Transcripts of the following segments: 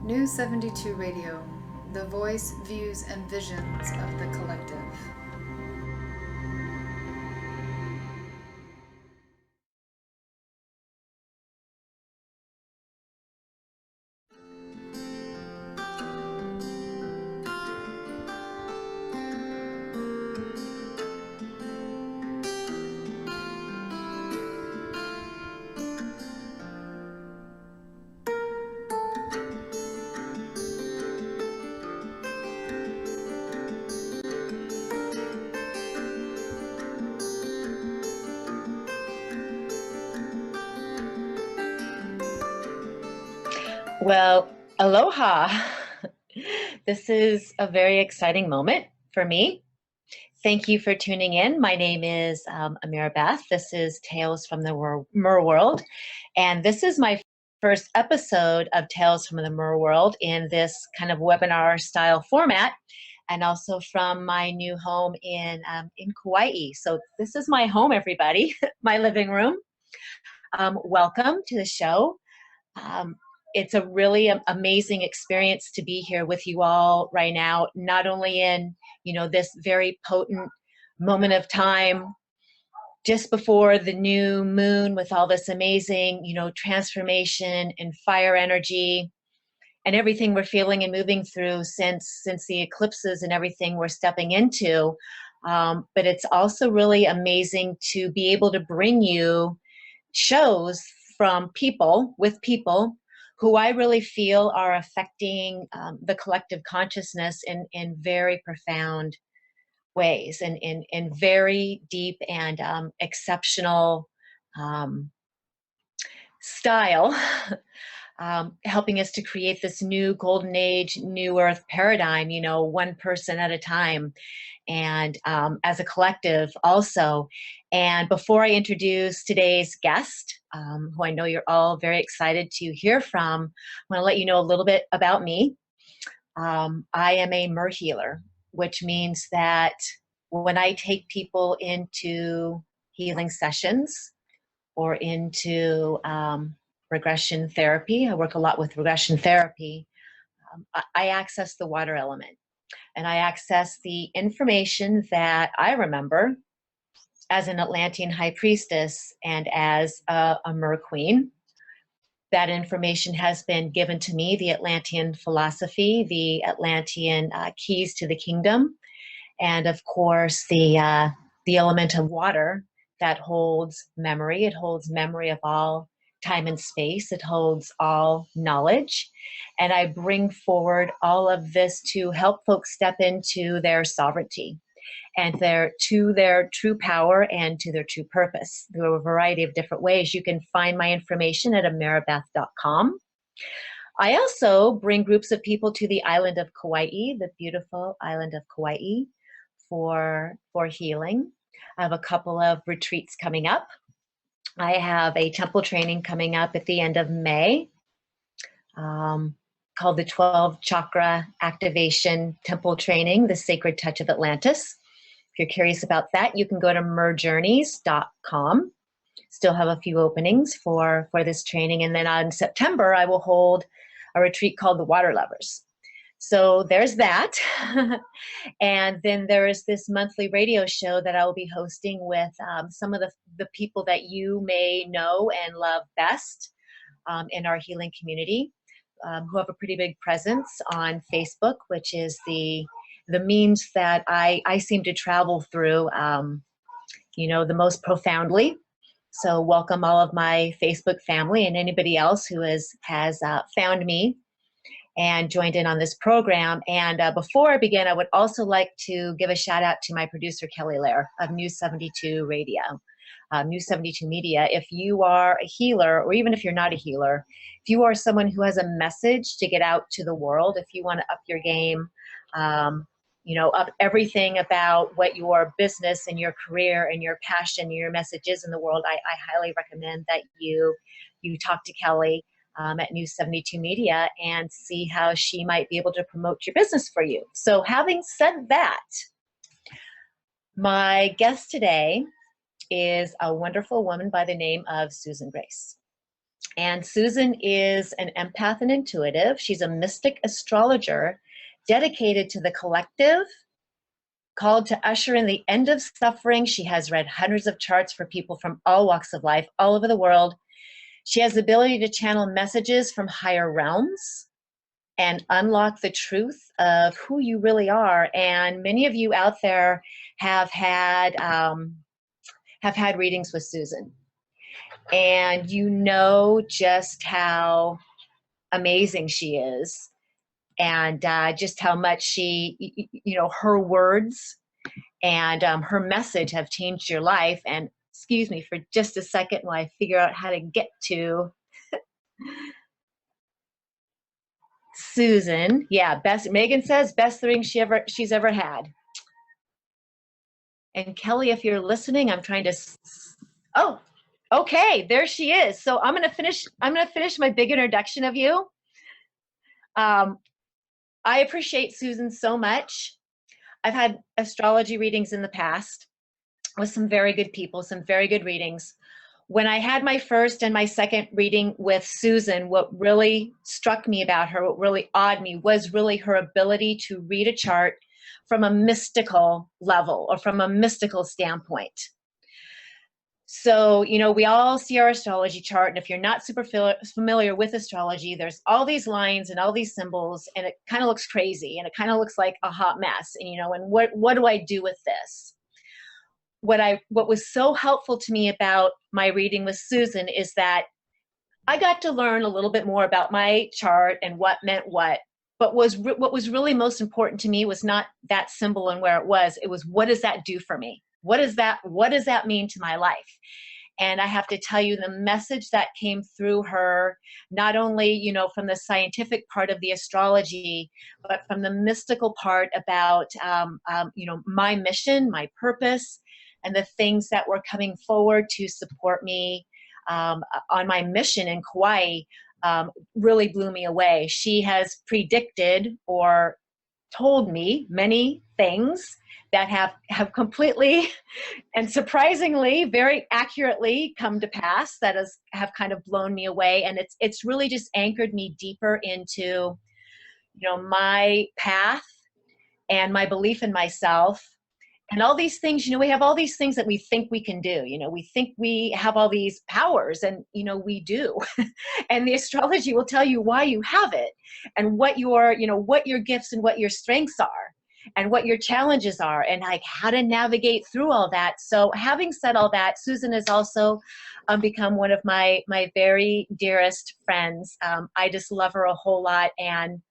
New 72 Radio, the voice, views, and visions of the collective. Well, aloha. This is a very exciting moment for me. Thank you for tuning in. My name is Amira Beth. This is Tales from the Mer World. And this is my first episode of Tales from the Mer World in this kind of webinar style format, and also from my new home in Kauai. So this is my home, everybody, my living room. Welcome to the show. It's a really amazing experience to be here with you all right now, not only in, this very potent moment of time just before the new moon with all this amazing, transformation and fire energy and everything we're feeling and moving through since the eclipses and everything we're stepping into. But it's also really amazing to be able to bring you shows from people who I really feel are affecting the collective consciousness in very profound ways and in very deep and exceptional style, helping us to create this new golden age, new earth paradigm, one person at a time, and as a collective also. And before I introduce today's guest, who I know you're all very excited to hear from, I want to let you know a little bit about me. I am a mer healer, which means that when I take people into healing sessions or into regression therapy, I work a lot with regression therapy, I access the water element. And I access the information that I remember as an Atlantean high priestess and as a mer queen. That information has been given to me, the Atlantean philosophy, the Atlantean keys to the kingdom, and of course the element of water that holds memory. It holds memory of all time and space. It holds all knowledge. And I bring forward all of this to help folks step into their sovereignty and their true power and to their true purpose through a variety of different ways. You can find my information at amirabeth.com. I also bring groups of people to the island of Kauai, the beautiful island of Kauai, for healing. I have a couple of retreats coming up. I have a temple training coming up at the end of May, called the 12 Chakra Activation Temple Training, The Sacred Touch of Atlantis. If you're curious about that, you can go to merjourneys.com. Still have a few openings for this training. And then on September, I will hold a retreat called the Water Lovers. So there's that. And then there is this monthly radio show that I will be hosting with some of the people that you may know and love best in our healing community, who have a pretty big presence on Facebook, which is the means that I seem to travel through, the most profoundly. So welcome all of my Facebook family and anybody else who has found me and joined in on this program. And before I begin, I would also like to give a shout out to my producer, Kelly Lair of New 72 Radio, New 72 Media. If you are a healer, or even if you're not a healer, if you are someone who has a message to get out to the world, if you want to up your game, up everything about what your business and your career and your passion and your message is in the world, I highly recommend that you talk to Kelly at New 72 Media and see how she might be able to promote your business for you. So having said that, my guest today is a wonderful woman by the name of Susan Grace. And Susan is an empath and intuitive. She's a mystic astrologer dedicated to the collective, called to usher in the end of suffering. She has read hundreds of charts for people from all walks of life, all over the world. She has the ability to channel messages from higher realms and unlock the truth of who you really are. And many of you out there have had readings with Susan, and you know just how amazing she is, and just how much her words and her message have changed your life. And excuse me for just a second while I figure out how to get to Susan. Yeah, Megan says best thing she's ever had. And Kelly, if you're listening, I'm trying to. Oh, okay, there she is. So I'm gonna finish my big introduction of you. I appreciate Susan so much. I've had astrology readings in the past with some very good people, some very good readings. When I had my first and my second reading with Susan, what really struck me about her, what really awed me, was really her ability to read a chart from a mystical level or from a mystical standpoint. So, we all see our astrology chart, and if you're not super familiar with astrology, there's all these lines and all these symbols, and it kind of looks crazy, and it kind of looks like a hot mess. And and what do I do with this? What was so helpful to me about my reading with Susan is that I got to learn a little bit more about my chart and what meant what. But what was really most important to me was not that symbol and where it was. It was, what does that do for me? What does that mean to my life? And I have to tell you, the message that came through her, not only, from the scientific part of the astrology, but from the mystical part about, my mission, my purpose, and the things that were coming forward to support me on my mission in Kauai, really blew me away. She has predicted or told me many things that have completely and surprisingly very accurately come to pass, that have kind of blown me away. And it's really just anchored me deeper into my path and my belief in myself. And all these things, we have all these things that we think we can do. We think we have all these powers, and, we do. And the astrology will tell you why you have it, and what your gifts and what your strengths are, and what your challenges are, and like how to navigate through all that. So having said all that, Susan has also become one of my very dearest friends. I just love her a whole lot, and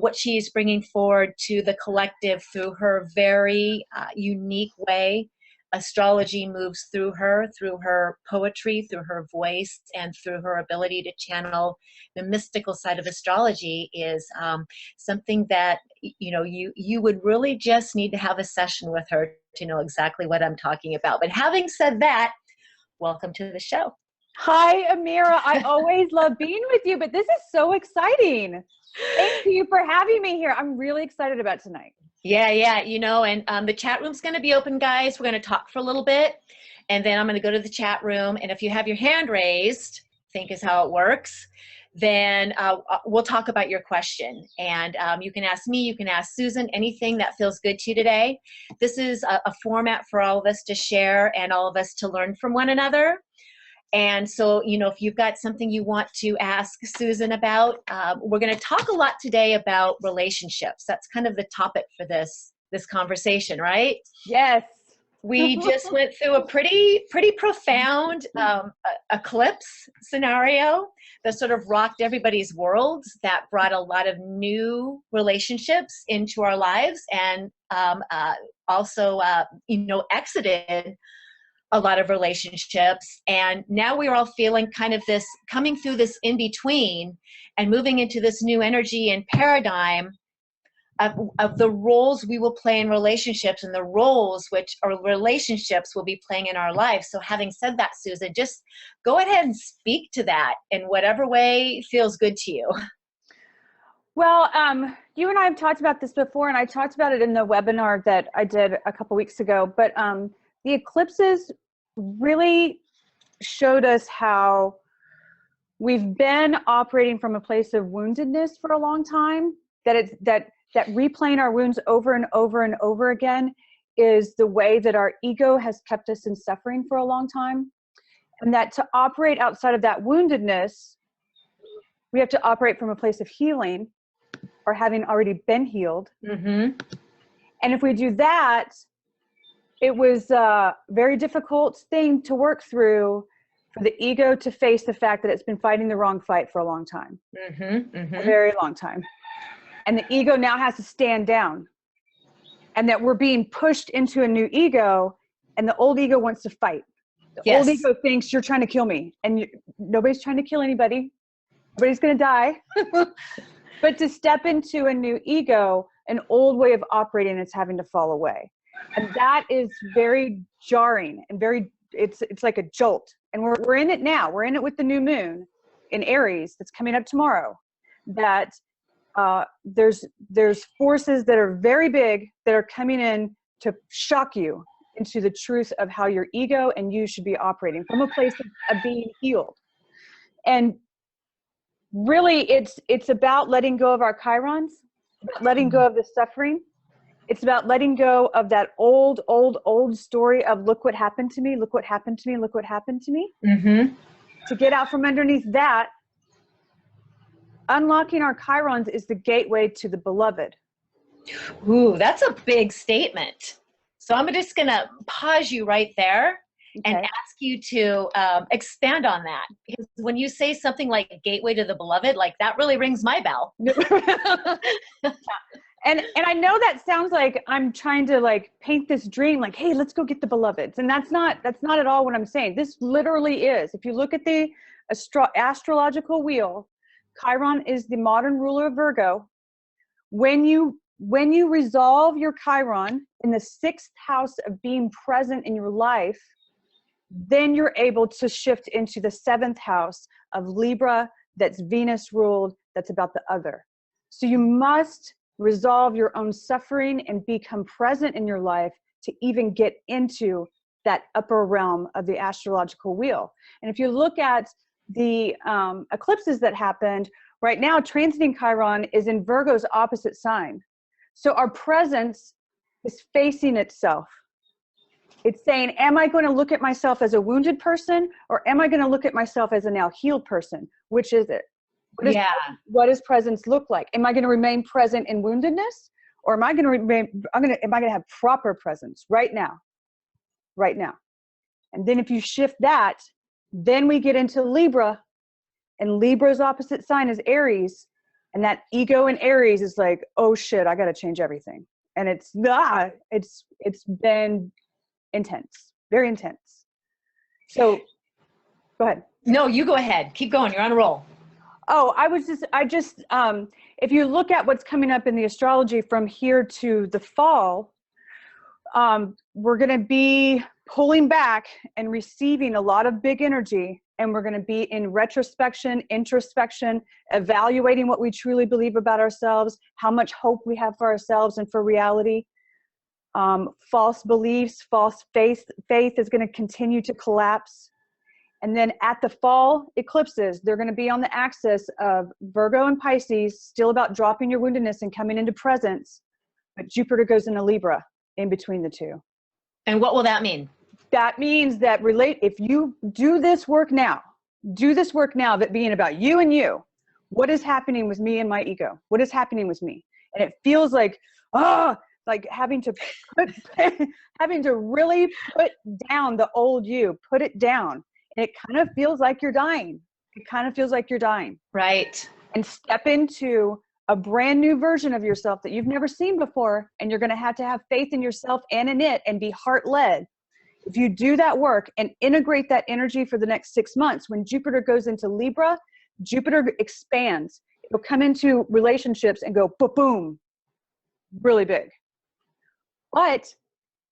what she's bringing forward to the collective through her very unique way. Astrology moves through her poetry, through her voice, and through her ability to channel the mystical side of astrology is something that you would really just need to have a session with her to know exactly what I'm talking about. But having said that, welcome to the show. Hi, Amira. I always love being with you, but this is so exciting. Thank you for having me here. I'm really excited about tonight. Yeah. And the chat room's going to be open, guys. We're going to talk for a little bit, and then I'm going to go to the chat room. And if you have your hand raised, I think is how it works, then we'll talk about your question. And you can ask me, you can ask Susan, anything that feels good to you today. This is a format for all of us to share and all of us to learn from one another. And so, if you've got something you want to ask Susan about, we're going to talk a lot today about relationships. That's kind of the topic for this conversation, right? Yes. We just went through a pretty profound eclipse scenario that sort of rocked everybody's worlds, that brought a lot of new relationships into our lives, and also, exited a lot of relationships. And now we're all feeling kind of this, coming through this in between and moving into this new energy and paradigm of the roles we will play in relationships, and the roles which our relationships will be playing in our lives. So having said that, Susan, just go ahead and speak to that in whatever way feels good to you. Well, you and I have talked about this before, and I talked about it in the webinar that I did a couple weeks ago, but the eclipses really showed us how we've been operating from a place of woundedness for a long time, that replaying our wounds over and over and over again is the way that our ego has kept us in suffering for a long time. And that to operate outside of that woundedness, we have to operate from a place of healing or having already been healed. Mm-hmm. And if we do that, it was a very difficult thing to work through for the ego to face the fact that it's been fighting the wrong fight for a long time, Mm-hmm. Mm-hmm. a very long time. And the ego now has to stand down, and that we're being pushed into a new ego, and the old ego wants to fight. The old ego thinks you're trying to kill me, and nobody's trying to kill anybody. Nobody's going to die. But to step into a new ego, an old way of operating is having to fall away. And that is very jarring and it's like a jolt. And we're in it now. We're in it with the new moon in Aries that's coming up tomorrow. That there's forces that are very big that are coming in to shock you into the truth of how your ego and you should be operating from a place of being healed. And really, it's about letting go of our chirons, letting go of the suffering. It's about letting go of that old story of look what happened to me, look what happened to me, look what happened to me. Mm-hmm. To get out from underneath that, unlocking our chirons is the gateway to the beloved. Ooh, that's a big statement. So I'm just going to pause you right there and Okay. ask you to expand on that. Because when you say something like gateway to the beloved, like that really rings my bell. And I know that sounds like I'm trying to like paint this dream, like, hey, let's go get the beloveds. And that's not at all what I'm saying. This literally is. If you look at the astrological wheel, Chiron is the modern ruler of Virgo. When you resolve your Chiron in the 6th house of being present in your life, then you're able to shift into the 7th house of Libra, that's Venus ruled, that's about the other. So you must resolve your own suffering and become present in your life to even get into that upper realm of the astrological wheel. And if you look at the eclipses that happened right now, transiting Chiron is in Virgo's opposite sign. So our presence is facing itself. It's saying, am I going to look at myself as a wounded person, or am I going to look at myself as a now healed person? Which is it? What does presence look like? Am I going to remain present in woundedness, or am I going to have proper presence right now? Right now. And then if you shift that, then we get into Libra, and Libra's opposite sign is Aries, and that ego in Aries is like, oh shit, I got to change everything. And it's been intense, very intense. So go ahead. No, you go ahead. Keep going. You're on a roll. Oh, if you look at what's coming up in the astrology from here to the fall, we're going to be pulling back and receiving a lot of big energy. And we're going to be in retrospection, introspection, evaluating what we truly believe about ourselves, how much hope we have for ourselves and for reality. False beliefs, false faith is going to continue to collapse. And then at the fall eclipses, they're going to be on the axis of Virgo and Pisces, still about dropping your woundedness and coming into presence. But Jupiter goes into Libra in between the two. And what will that mean? That means that if you do this work now, of it being about you and you, what is happening with me and my ego? What is happening with me? And it feels like, like having to really put down the old you, put it down. And it kind of feels like you're dying. Right. And step into a brand new version of yourself that you've never seen before. And you're going to have faith in yourself and in it and be heart-led. If you do that work and integrate that energy for the next 6 months, when Jupiter goes into Libra, Jupiter expands. It'll come into relationships and go boom, really big. But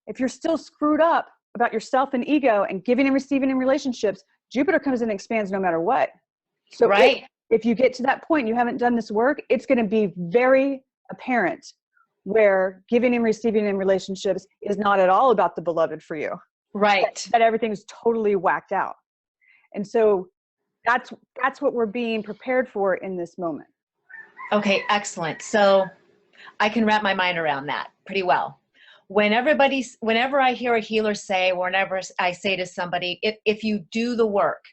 if you're still screwed up about yourself and ego and giving and receiving in relationships, Jupiter comes in and expands no matter what. So right. If you get to that point and you haven't done this work, it's going to be very apparent where giving and receiving in relationships is not at all about the beloved for you. Right. That everything's totally whacked out. And so That's what we're being prepared for in this moment. Okay, excellent. So I can wrap my mind around that pretty well. Whenever I hear a healer say, or whenever I say to somebody, if you do the work,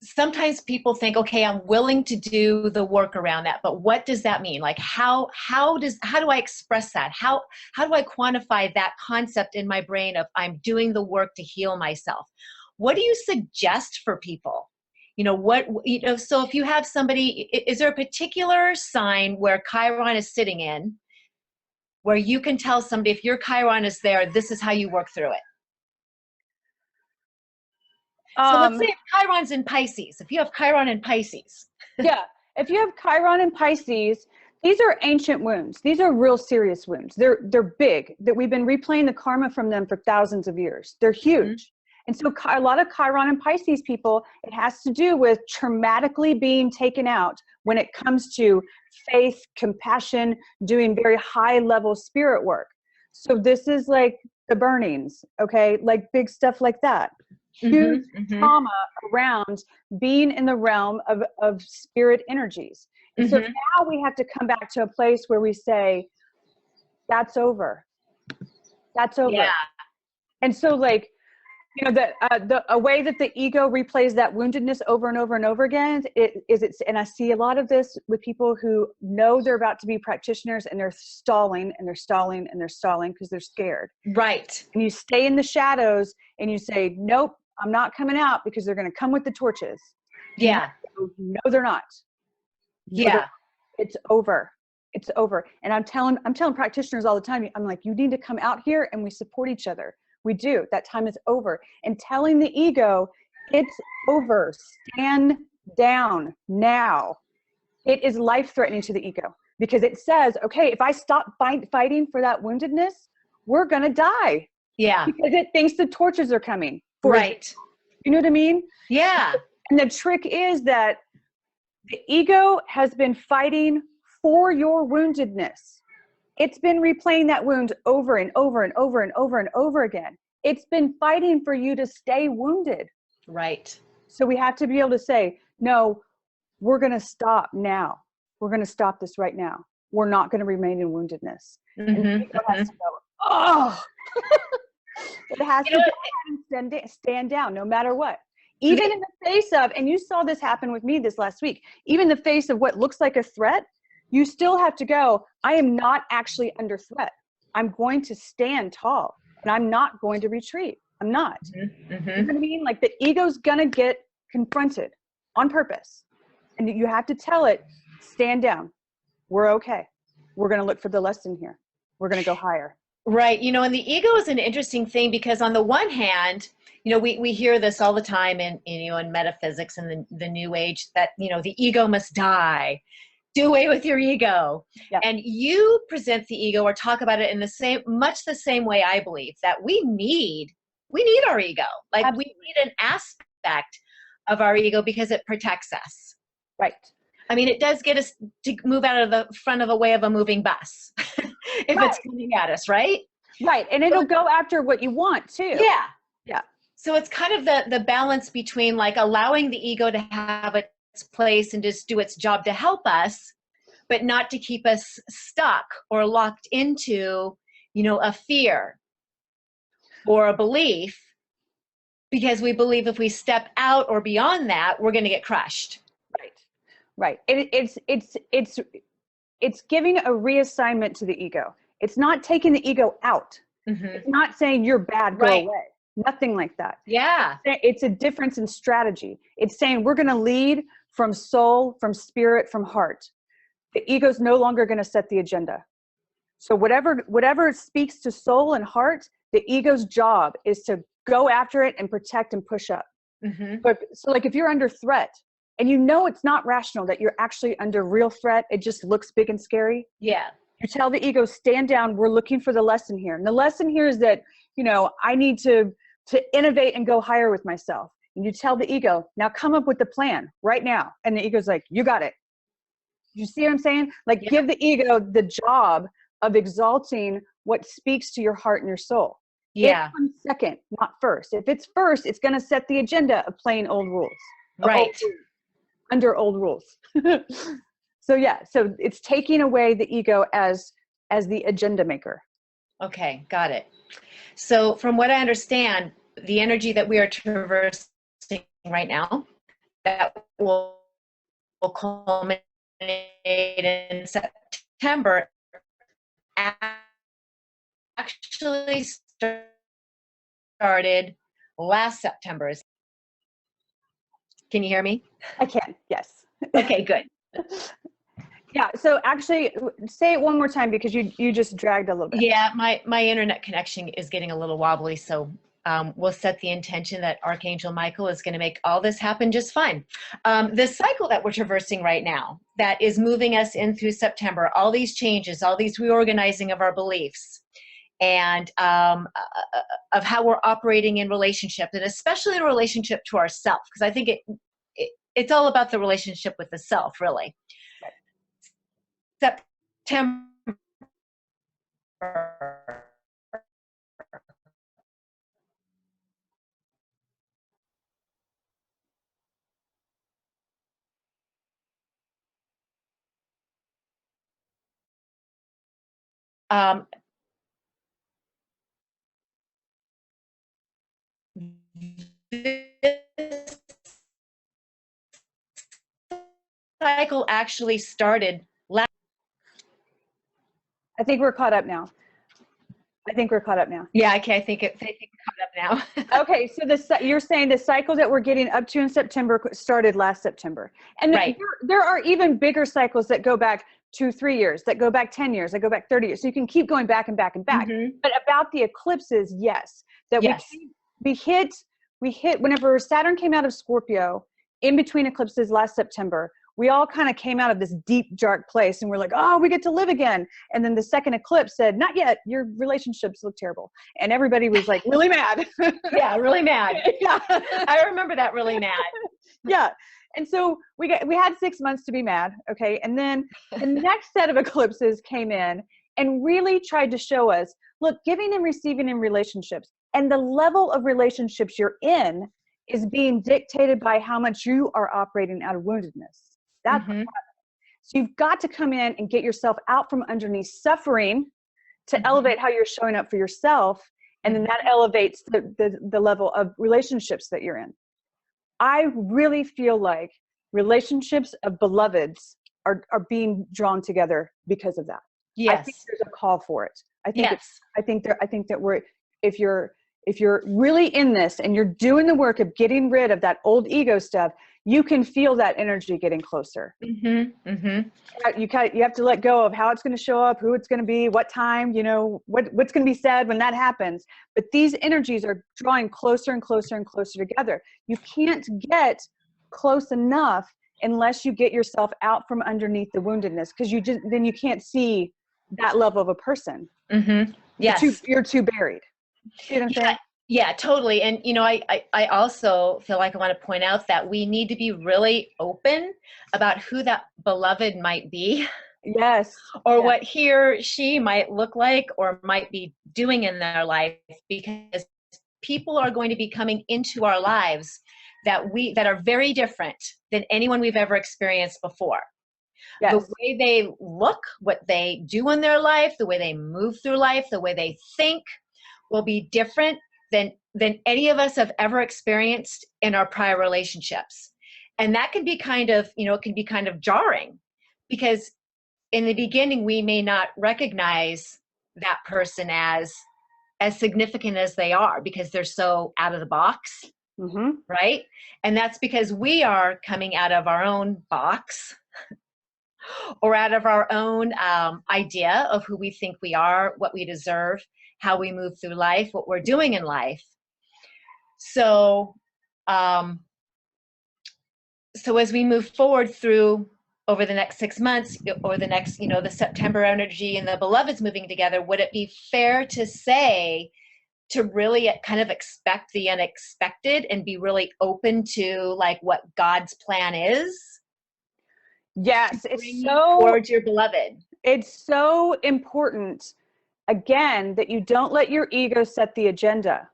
sometimes people think, okay, I'm willing to do the work around that, but what does that mean? Like, how do I express that? How do I quantify that concept in my brain of I'm doing the work to heal myself? What do you suggest for people? So if you have somebody, is there a particular sign where Chiron is sitting in, where you can tell somebody, if your Chiron is there, this is how you work through it? So let's say if Chiron's in Pisces, if you have Chiron in Pisces. Yeah, if you have Chiron in Pisces, these are ancient wounds. These are real serious wounds. They're big, that we've been replaying the karma from them for thousands of years. They're huge. And so a lot of Chiron and Pisces people, it has to do with traumatically being taken out when it comes to faith, compassion, doing very high level spirit work. So this is like the burnings, okay? Like big stuff like that. Huge trauma around being in the realm of spirit energies. And so now we have to come back to a place where we say, that's over. That's over. Yeah. And so like, a way that the ego replays that woundedness over and over and over again and I see a lot of this with people who know they're about to be practitioners and they're stalling and they're stalling and they're stalling because they're scared. Right. And you stay in the shadows and you say, nope, I'm not coming out because they're going to come with the torches. Yeah. No, they're not. Yeah. It's over. It's over. And I'm telling practitioners all the time, I'm like, you need to come out here and we support each other. We do. That time is over. And telling the ego, it's over. Stand down now. It is life-threatening to the ego because it says, okay, if I stop fighting for that woundedness, we're going to die. Yeah. Because it thinks the torches are coming. Right. You know what I mean? Yeah. And the trick is that the ego has been fighting for your woundedness. It's been replaying that wound over and over and over and over and over again. It's been fighting for you to stay wounded. Right. So we have to be able to say, no, we're going to stop now. We're going to stop this right now. We're not going to remain in woundedness. And the ego has to go, oh, it has to go and stand down no matter what. Even in the face of, and you saw this happen with me this last week, even in the face of what looks like a threat, you still have to go, I am not actually under threat. I'm going to stand tall and I'm not going to retreat. I'm not. You know what I mean? Like the ego's going to get confronted on purpose. And you have to tell it, stand down. We're okay. We're going to look for the lesson here. We're going to go higher. Right. And the ego is an interesting thing because on the one hand, we hear this all the time in metaphysics and the new age that, the ego must die. Do away with your ego. Yeah. And you present the ego or talk about it in much the same way I believe that we need our ego. Like Absolutely. we need an aspect of our ego because it protects us. Right. I mean, it does get us to move out of the front of a moving bus if it's coming at us, right? Right. And it'll go after what you want too. Yeah. Yeah. So it's kind of the balance between like allowing the ego to have its place and just do its job to help us, but not to keep us stuck or locked into, a fear or a belief, because we believe if we step out or beyond that, we're going to get crushed. Right. It's giving a reassignment to the ego. It's not taking the ego out. It's not saying you're bad, go away. Nothing like that. Yeah. It's a difference in strategy. It's saying we're going to lead from soul, from spirit, from heart. The ego's no longer going to set the agenda. So whatever speaks to soul and heart, the ego's job is to go after it and protect and push up. So like if you're under threat and it's not rational that you're actually under real threat, it just looks big and scary. Yeah. You tell the ego, stand down. We're looking for the lesson here. And the lesson here is that, I need to innovate and go higher with myself. And you tell the ego, now come up with the plan right now. And the ego's like, you got it. You see what I'm saying? Like give the ego the job of exalting what speaks to your heart and your soul. Yeah. It comes second, not first. If it's first, it's going to set the agenda of playing old rules. Right. Under old rules. So yeah, so it's taking away the ego as the agenda maker. Okay, got it. So from what I understand, the energy that we are traversing right now, that will culminate in September, actually started last September. Can you hear me? I can, yes. Okay, good. Yeah, so actually say it one more time because you just dragged a little bit. Yeah, my internet connection is getting a little wobbly, so we'll set the intention that Archangel Michael is going to make all this happen just fine. The cycle that we're traversing right now, that is moving us in through September, all these changes, all these reorganizing of our beliefs, and of how we're operating in relationship, and especially in relationship to ourself, because I think it's all about the relationship with the self, really. September. This cycle actually started last. I think we're caught up now. Yeah, okay, I think we're caught up now. Okay, so you're saying the cycle that we're getting up to in September started last September. And Right. there are even bigger cycles that go back 2-3 years, that go back 10 years, that go back 30 years. So you can keep going back and back and back. Mm-hmm. But about the eclipses, yes, that Yes. we hit whenever Saturn came out of Scorpio in between eclipses last September. We all kind of came out of this deep, dark place and we're like, oh, we get to live again. And then the second eclipse said, not yet, your relationships look terrible. And everybody was like really mad. Yeah, really mad. Yeah. I remember that, really mad. Yeah. And so we had 6 months to be mad. Okay. And then the next set of eclipses came in and really tried to show us, look, giving and receiving in relationships and the level of relationships you're in is being dictated by how much you are operating out of woundedness. That's Mm-hmm. So you've got to come in and get yourself out from underneath suffering to Mm-hmm. elevate how you're showing up for yourself. And then that elevates the level of relationships that you're in. I really feel like relationships of beloveds are being drawn together because of that. Yes. I think there's a call for it. I think Yes. I think that we're, if you're really in this and you're doing the work of getting rid of that old ego stuff, you can feel that energy getting closer. Mm-hmm. Mm-hmm. You have to let go of how it's going to show up, who it's going to be, what time, what's going to be said when that happens. But these energies are drawing closer and closer and closer together. You can't get close enough unless you get yourself out from underneath the woundedness, because then you can't see that level of a person. Mm-hmm. Yes. You're too buried. See what I'm saying? Yeah, totally. And, I also feel like I want to point out that we need to be really open about who that beloved might be. Yes. Or yes. what he or she might look like or might be doing in their life, because people are going to be coming into our lives that are very different than anyone we've ever experienced before. Yes. The way they look, what they do in their life, the way they move through life, the way they think will be different than any of us have ever experienced in our prior relationships. And that can be it can be kind of jarring, because in the beginning, we may not recognize that person as significant as they are, because they're so out of the box. Mm-hmm. Right? And that's because we are coming out of our own box or out of our own idea of who we think we are, what we deserve, how we move through life, what we're doing in life. So, so as we move forward through over the next 6 months, or the next, the September energy and the beloveds moving together, would it be fair to say to really kind of expect the unexpected and be really open to like what God's plan is? Yes, it's so towards your beloved. It's so important, again, that you don't let your ego set the agenda.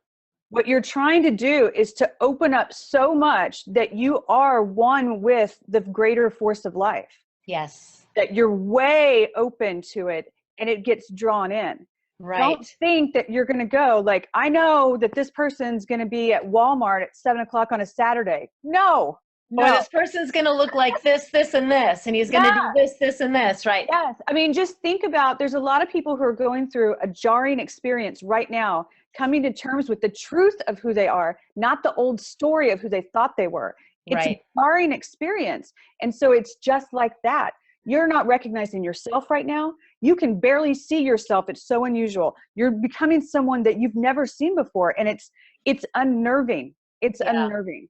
What you're trying to do is to open up so much that you are one with the greater force of life, Yes. that you're way open to it and it gets drawn in. Right. Don't think that you're going to go like, I know that this person's going to be at Walmart at 7:00 on a Saturday. No. Or this person's going to look like this, this, and this, and he's going to do this, this, and this, right? Yes. I mean, just think about, there's a lot of people who are going through a jarring experience right now, coming to terms with the truth of who they are, not the old story of who they thought they were. It's a jarring experience. And so it's just like that. You're not recognizing yourself right now. You can barely see yourself. It's so unusual. You're becoming someone that you've never seen before. And it's unnerving. It's unnerving.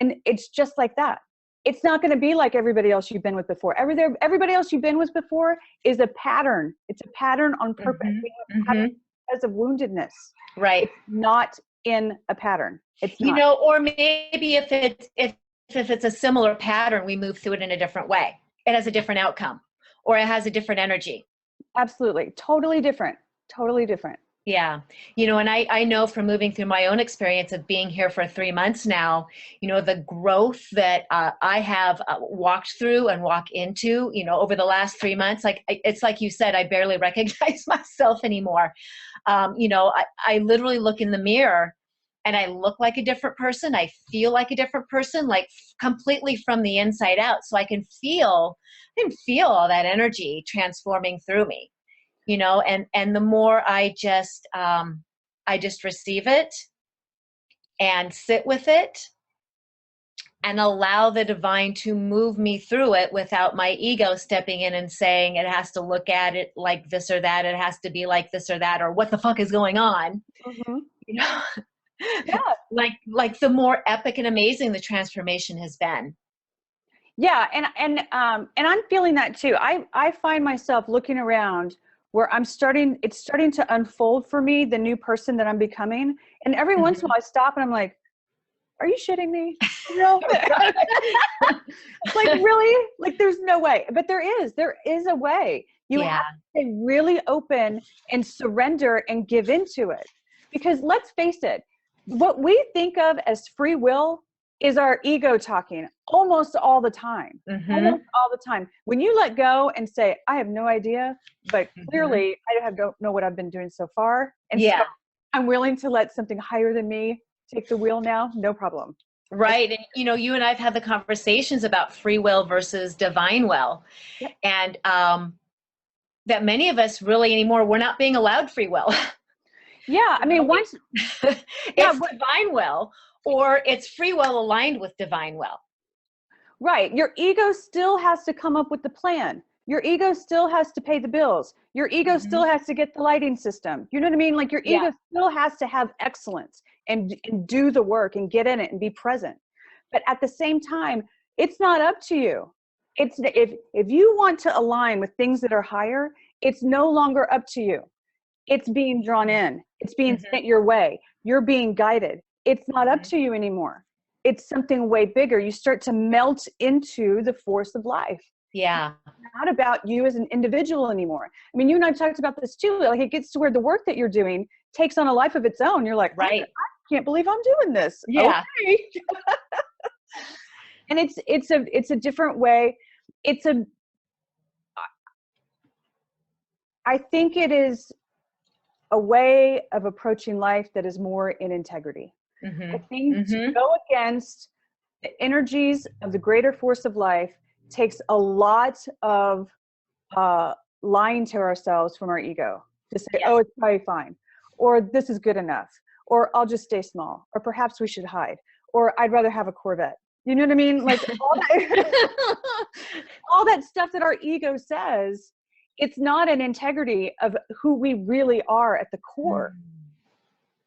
And it's just like that. It's not going to be like everybody else you've been with before. Everybody else you've been with before is a pattern. It's a pattern on purpose. We have a pattern because of woundedness. Right. It's not in a pattern. It's not. You know, or maybe if it's a similar pattern, we move through it in a different way. It has a different outcome, or it has a different energy. Absolutely. Totally different. Totally different. Yeah. You know, and I know from moving through my own experience of being here for 3 months now, you know, the growth that I have walked through and walk into, you know, over the last 3 months, like it's like you said, I barely recognize myself anymore. You know, I literally look in the mirror and I look like a different person. I feel like a different person, like completely from the inside out. So I can feel all that energy transforming through me. You know, and the more I just receive it and sit with it and allow the divine to move me through it without my ego stepping in and saying it has to look at it like this or that, it has to be like this or that, or what the fuck is going on? Mm-hmm. You know, yeah, like the more epic and amazing the transformation has been. Yeah, and I'm feeling that too. I find myself looking around where it's starting to unfold for me, the new person that I'm becoming. And every once in a while I stop and I'm like, are you shitting me? No. Like, really? Like, there's no way. But there is a way. You have to stay really open and surrender and give into it. Because let's face it, what we think of as free will is our ego talking almost all the time. Almost all the time. When you let go and say, I have no idea, but clearly I don't know what I've been doing so far. And so I'm willing to let something higher than me take the wheel now, no problem. Right. And, you know, you and I've had the conversations about free will versus divine will. Yep. And that many of us really anymore, we're not being allowed free will. Yeah. I mean, once it's divine will, or it's free will aligned with divine will. Right. Your ego still has to come up with the plan. Your ego still has to pay the bills. Your ego still has to get the lighting system. You know what I mean? Like, your ego still has to have excellence and do the work and get in it and be present. But at the same time, it's not up to you. It's if you want to align with things that are higher, it's no longer up to you. It's being drawn in. It's being sent your way. You're being guided. It's not up to you anymore. It's something way bigger. You start to melt into the force of life. Yeah. It's not about you as an individual anymore. I mean, you and I talked about this too. Like, it gets to where the work that you're doing takes on a life of its own. You're like, right. I can't believe I'm doing this. Yeah. Okay. And it's a different way. I think it is a way of approaching life that is more in integrity. I think to go against the energies of the greater force of life takes a lot of lying to ourselves from our ego to say, oh, it's probably fine, or this is good enough, or I'll just stay small, or perhaps we should hide, or I'd rather have a Corvette. You know what I mean? Like, all that stuff that our ego says, it's not an integrity of who we really are at the core.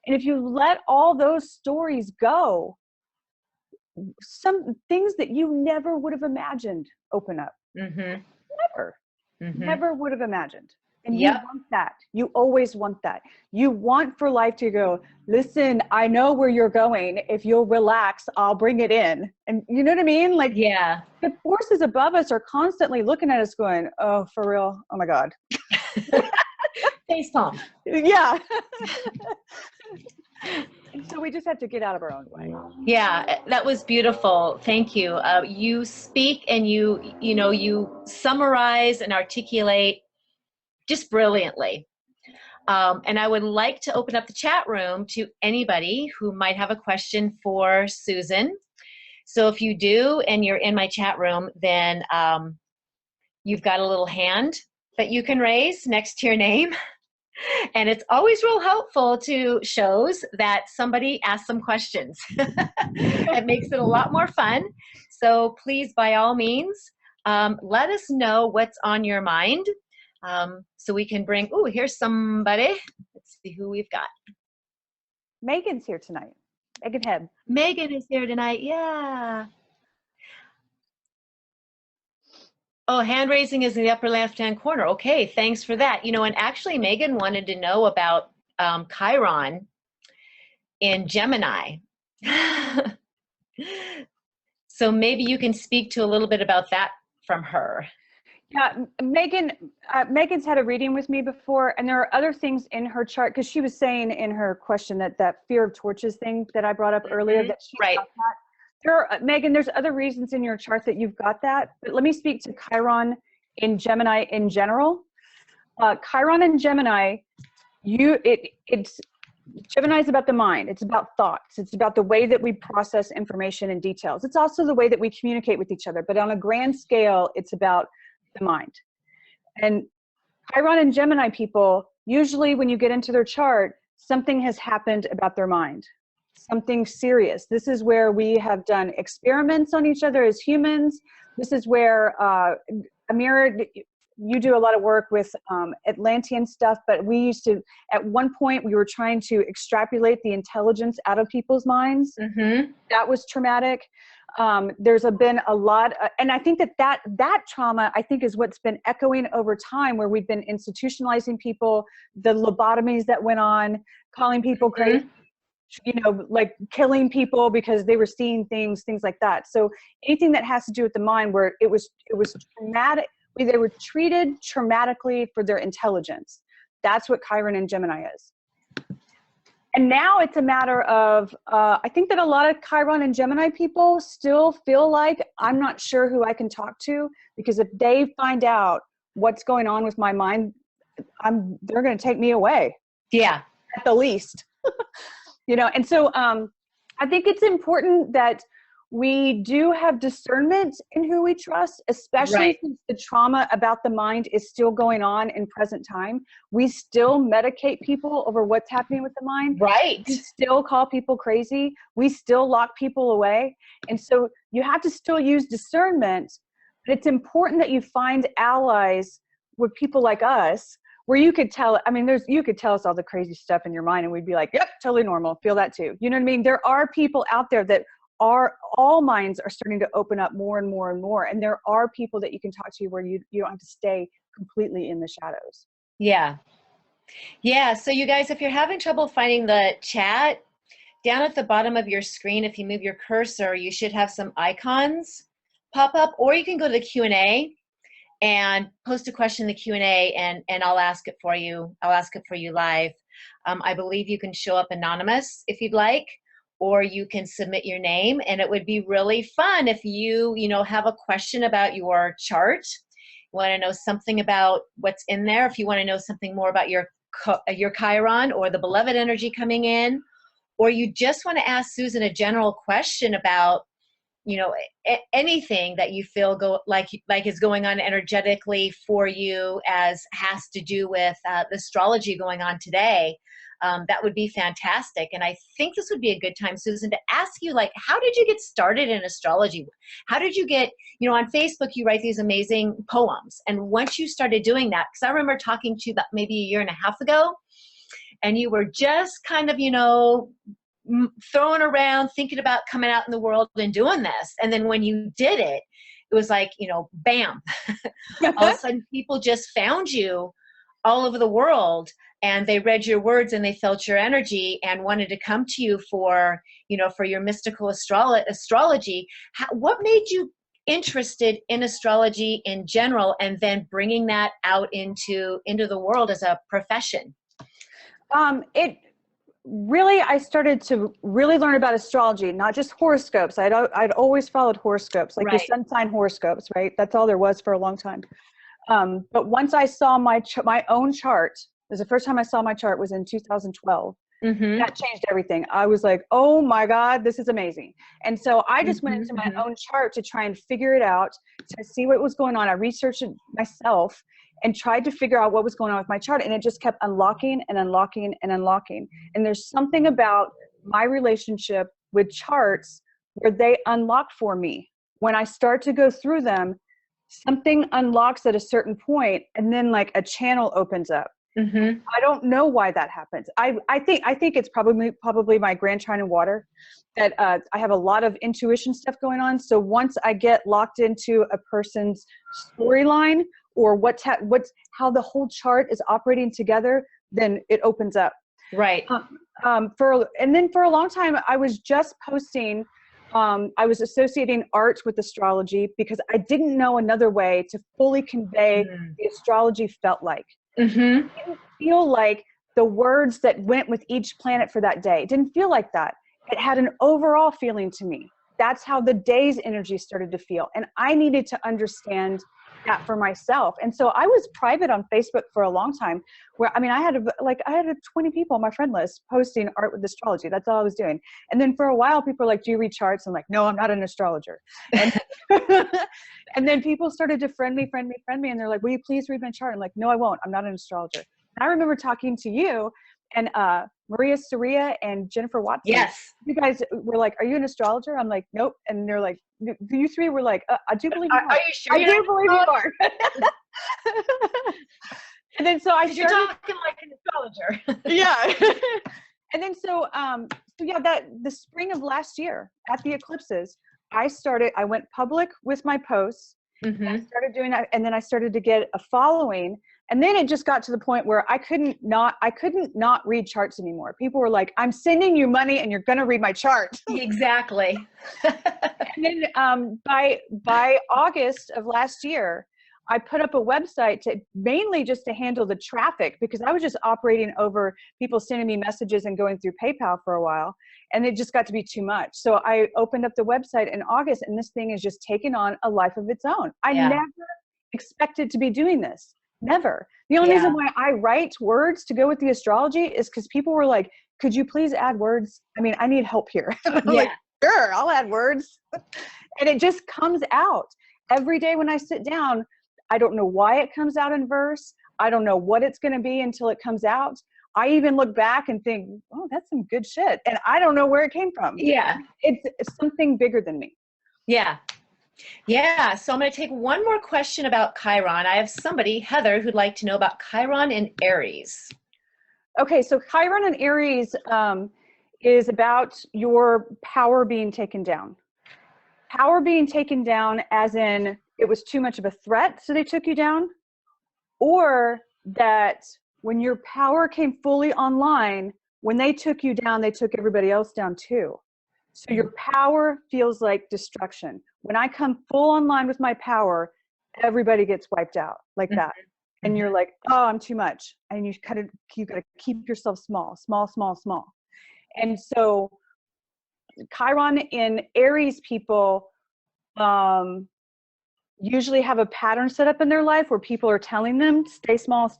And if you let all those stories go, some things that you never would have imagined open up. Never would have imagined. And you want that. You always want that. You want for life to go, listen, I know where you're going. If you'll relax, I'll bring it in. And you know what I mean? Like, the forces above us are constantly looking at us going, oh, for real? Oh my God. Face palm. Yeah. And so we just have to get out of our own way. Yeah, that was beautiful. Thank you. You speak and you summarize and articulate just brilliantly. And I would like to open up the chat room to anybody who might have a question for Susan. So if you do and you're in my chat room, then you've got a little hand that you can raise next to your name. And it's always real helpful to shows that somebody asked some questions. It makes it a lot more fun. So please, by all means, let us know what's on your mind. So we can bring, oh, here's somebody. Let's see who we've got. Megan's here tonight. Megan Head. Megan is here tonight, yeah. Oh, hand raising is in the upper left-hand corner. Okay, thanks for that. And actually Megan wanted to know about Chiron in Gemini. So maybe you can speak to a little bit about that from her. Yeah, Megan's had a reading with me before, and there are other things in her chart, because she was saying in her question that fear of torches thing that I brought up earlier, that she right. got that. Megan, there's other reasons in your chart that you've got that, but let me speak to Chiron in Gemini in general. Chiron in Gemini, Gemini is about the mind. It's about thoughts. It's about the way that we process information and details. It's also the way that we communicate with each other, but on a grand scale, it's about the mind. And Chiron and Gemini people, usually when you get into their chart, something has happened about their mind. Something serious. This is where we have done experiments on each other as humans. This is where, Amira, you do a lot of work with Atlantean stuff, but we used to, at one point, we were trying to extrapolate the intelligence out of people's minds. Mm-hmm. That was traumatic. There's been a lot, and I think that trauma, I think, is what's been echoing over time, where we've been institutionalizing people, the lobotomies that went on, calling people crazy, like killing people because they were seeing things like that. So anything that has to do with the mind, where it was traumatic, they were treated traumatically for their intelligence. That's what Chiron and Gemini is. And now it's a matter of, I think that a lot of Chiron and Gemini people still feel like, I'm not sure who I can talk to, because if they find out what's going on with my mind, they're going to take me away. Yeah. At the least. And so I think it's important that we do have discernment in who we trust, especially since the trauma about the mind is still going on in present time. We still medicate people over what's happening with the mind. Right. We still call people crazy. We still lock people away. And so you have to still use discernment, but it's important that you find allies with people like us, where you could tell, you could tell us all the crazy stuff in your mind and we'd be like, yep, totally normal. Feel that too. You know what I mean? There are people out there that all minds are starting to open up more and more and more. And there are people that you can talk to where you don't have to stay completely in the shadows. Yeah. Yeah. So you guys, if you're having trouble finding the chat, down at the bottom of your screen, if you move your cursor, you should have some icons pop up, or you can go to the Q&A and post a question in the Q&A and I'll ask it for you. I'll ask it for you live. I believe you can show up anonymous if you'd like, or you can submit your name, and it would be really fun if you have a question about your chart, want to know something about what's in there, if you want to know something more about your Chiron or the beloved energy coming in, or you just want to ask Susan a general question about anything that you feel like is going on energetically for you, as has to do with the astrology going on today. That would be fantastic. And I think this would be a good time, Susan, to ask you, how did you get started in astrology? How did you get, on Facebook, you write these amazing poems. And once you started doing that, because I remember talking to you maybe a year and a half ago, and you were just kind of, throwing around, thinking about coming out in the world and doing this. And then when you did it, it was like, bam. All of a sudden people just found you all over the world, and they read your words and they felt your energy and wanted to come to you for your mystical astrology. What made you interested in astrology in general, and then bringing that out into the world as a profession? really, I started to really learn about astrology, not just horoscopes. I'd always followed horoscopes, like your Right. sun sign horoscopes, right? That's all there was for a long time. But once I saw my own chart, it was the first time I saw my chart was in 2012. Mm-hmm. That changed everything. I was like, oh my God, this is amazing. And so I just went into my Mm-hmm. own chart to try and figure it out, to see what was going on. I researched it myself and tried to figure out what was going on with my chart. And it just kept unlocking and unlocking and unlocking. And there's something about my relationship with charts where they unlock for me. When I start to go through them, something unlocks at a certain point, and then like a channel opens up. Mm-hmm. I don't know why that happens. I think it's probably my Grand Trine and water, that I have a lot of intuition stuff going on. So once I get locked into a person's storyline or how the whole chart is operating together, then it opens up. Right. And then for a long time, I was just posting. I was associating art with astrology because I didn't know another way to fully convey the astrology felt like. Mm-hmm. It didn't feel like the words that went with each planet for that day. It didn't feel like that. It had an overall feeling to me. That's how the day's energy started to feel. And I needed to understand that for myself. And so I was private on Facebook for a long time where, I mean, I had 20 people on my friend list posting art with astrology. That's all I was doing. And then for a while, people were like, do you read charts? I'm like, no, I'm not an astrologer. And, and then people started to friend me. And they're like, will you please read my chart? I'm like, no, I won't. I'm not an astrologer. And I remember talking to you and Maria Soria and Jennifer Watson. Yes. You guys were like, are you an astrologer? I'm like, nope. And they're like, you three were like, I do believe you are. Are you sure? I do believe you are. And then so You're talking like an astrologer. yeah. And then so yeah, that the spring of last year at the eclipses, I went public with my posts. Mm-hmm. I started doing that, and then I started to get a following. And then it just got to the point where I couldn't not read charts anymore. People were like, I'm sending you money and you're going to read my chart. Exactly. And then by August of last year, I put up a website mainly just to handle the traffic, because I was just operating over people sending me messages and going through PayPal for a while. And it just got to be too much. So I opened up the website in August, and this thing is just taking on a life of its own. I never expected to be doing this. Never. The only reason why I write words to go with the astrology is because people were like, could you please add words? I mean, I need help here. I'm like, sure, I'll add words. And it just comes out. Every day when I sit down, I don't know why it comes out in verse. I don't know what it's going to be until it comes out. I even look back and think, oh, that's some good shit. And I don't know where it came from. Yeah. It's something bigger than me. Yeah. Yeah. So I'm going to take one more question about Chiron. I have somebody, Heather, who'd like to know about Chiron and Aries. Okay. So Chiron and Aries is about your power being taken down. Power being taken down as in it was too much of a threat, so they took you down, or that when your power came fully online, when they took you down, they took everybody else down too. So your power feels like destruction. When I come full online with my power, everybody gets wiped out like that. And you're like, oh, I'm too much. And you got to keep yourself small. And so Chiron in Aries people usually have a pattern set up in their life where people are telling them, stay small.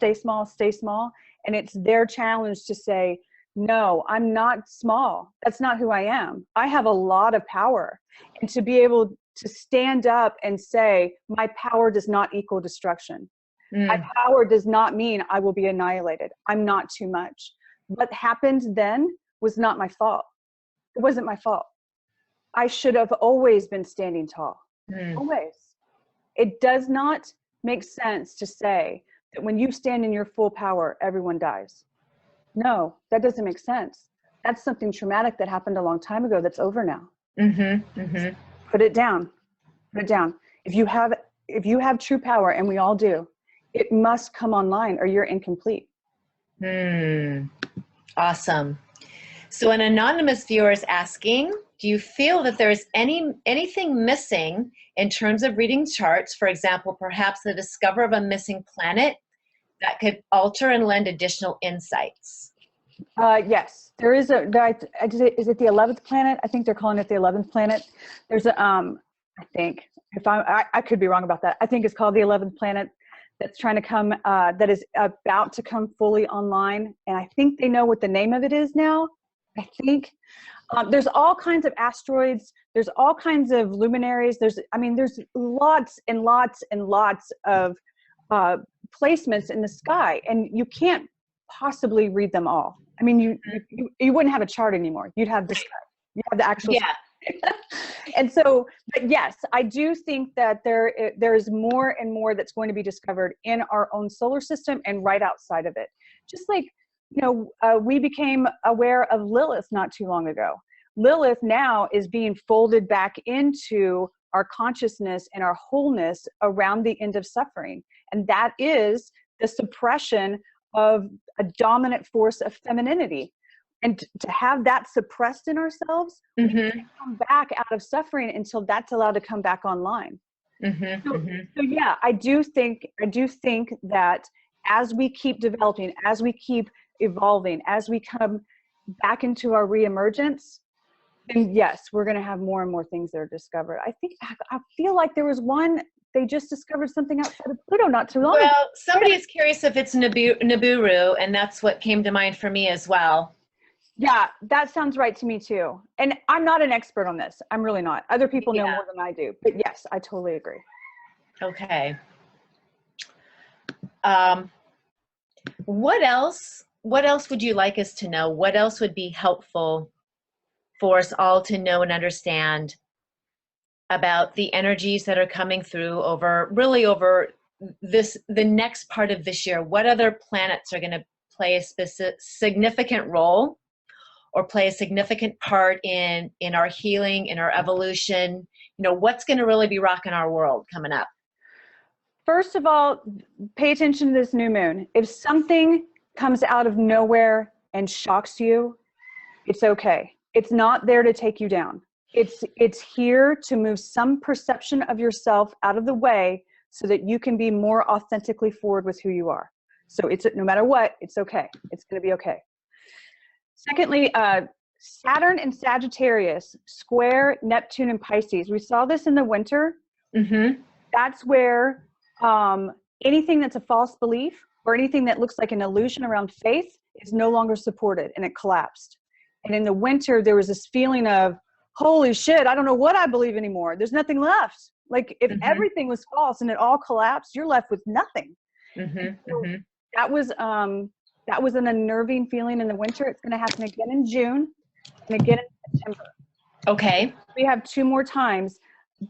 And it's their challenge to say, no, I'm not small. That's not who I am. I have a lot of power. And to be able to stand up and say, my power does not equal destruction. My power does not mean I will be annihilated. I'm not too much. What happened then was not my fault. It wasn't my fault. I should have always been standing tall. Always. It does not make sense to say that when you stand in your full power, everyone dies. No, that doesn't make sense. That's something traumatic that happened a long time ago that's over now. Put it down. If you have true power, and we all do, it must come online or you're incomplete. Awesome. So an anonymous viewer is asking, do you feel that there is anything missing in terms of reading charts? For example, perhaps the discovery of a missing planet that could alter and lend additional insights? Yes, there is is it the 11th planet? I think they're calling it the 11th planet. There's a, I think, if I could be wrong about that. I think it's called the 11th planet that's trying to come, that is about to come fully online. And I think they know what the name of it is now. I think there's all kinds of asteroids. There's all kinds of luminaries. There's lots and lots and lots of placements in the sky, and you can't possibly read them all. I mean, you wouldn't have a chart anymore. You'd have the sky. You have the actual. Yeah. And so, but yes, I do think that there is more and more that's going to be discovered in our own solar system and right outside of it. Just like, we became aware of Lilith not too long ago. Lilith now is being folded back into our consciousness and our wholeness around the end of suffering. And that is the suppression of a dominant force of femininity. And to have that suppressed in ourselves, we can't come back out of suffering until that's allowed to come back online. So yeah, I do think that as we keep developing, as we keep evolving, as we come back into our reemergence, then yes, we're going to have more and more things that are discovered. I feel like there was one, they just discovered something outside of Pluto not too long ago. Well, somebody is curious if it's Nibiru, and that's what came to mind for me as well. Yeah, that sounds right to me too. And I'm not an expert on this. I'm really not. Other people know more than I do. But yes, I totally agree. Okay. What else would you like us to know? What else would be helpful for us all to know and understand about the energies that are coming through over the next part of this year? What other planets are going to play a significant role or play a significant part in our healing, in our evolution? What's going to really be rocking our world coming up? First of all, pay attention to this new moon. If something comes out of nowhere and shocks you, it's okay. It's not there to take you down. It's here to move some perception of yourself out of the way so that you can be more authentically forward with who you are. So no matter what, it's okay. It's going to be okay. Secondly, Saturn and Sagittarius square Neptune and Pisces. We saw this in the winter. That's where anything that's a false belief or anything that looks like an illusion around faith is no longer supported, and it collapsed. And in the winter, there was this feeling of, holy shit, I don't know what I believe anymore. There's nothing left. Like if everything was false and it all collapsed, you're left with nothing. So that was an unnerving feeling in the winter. It's going to happen again in June and again in September. Okay. We have 2 more times.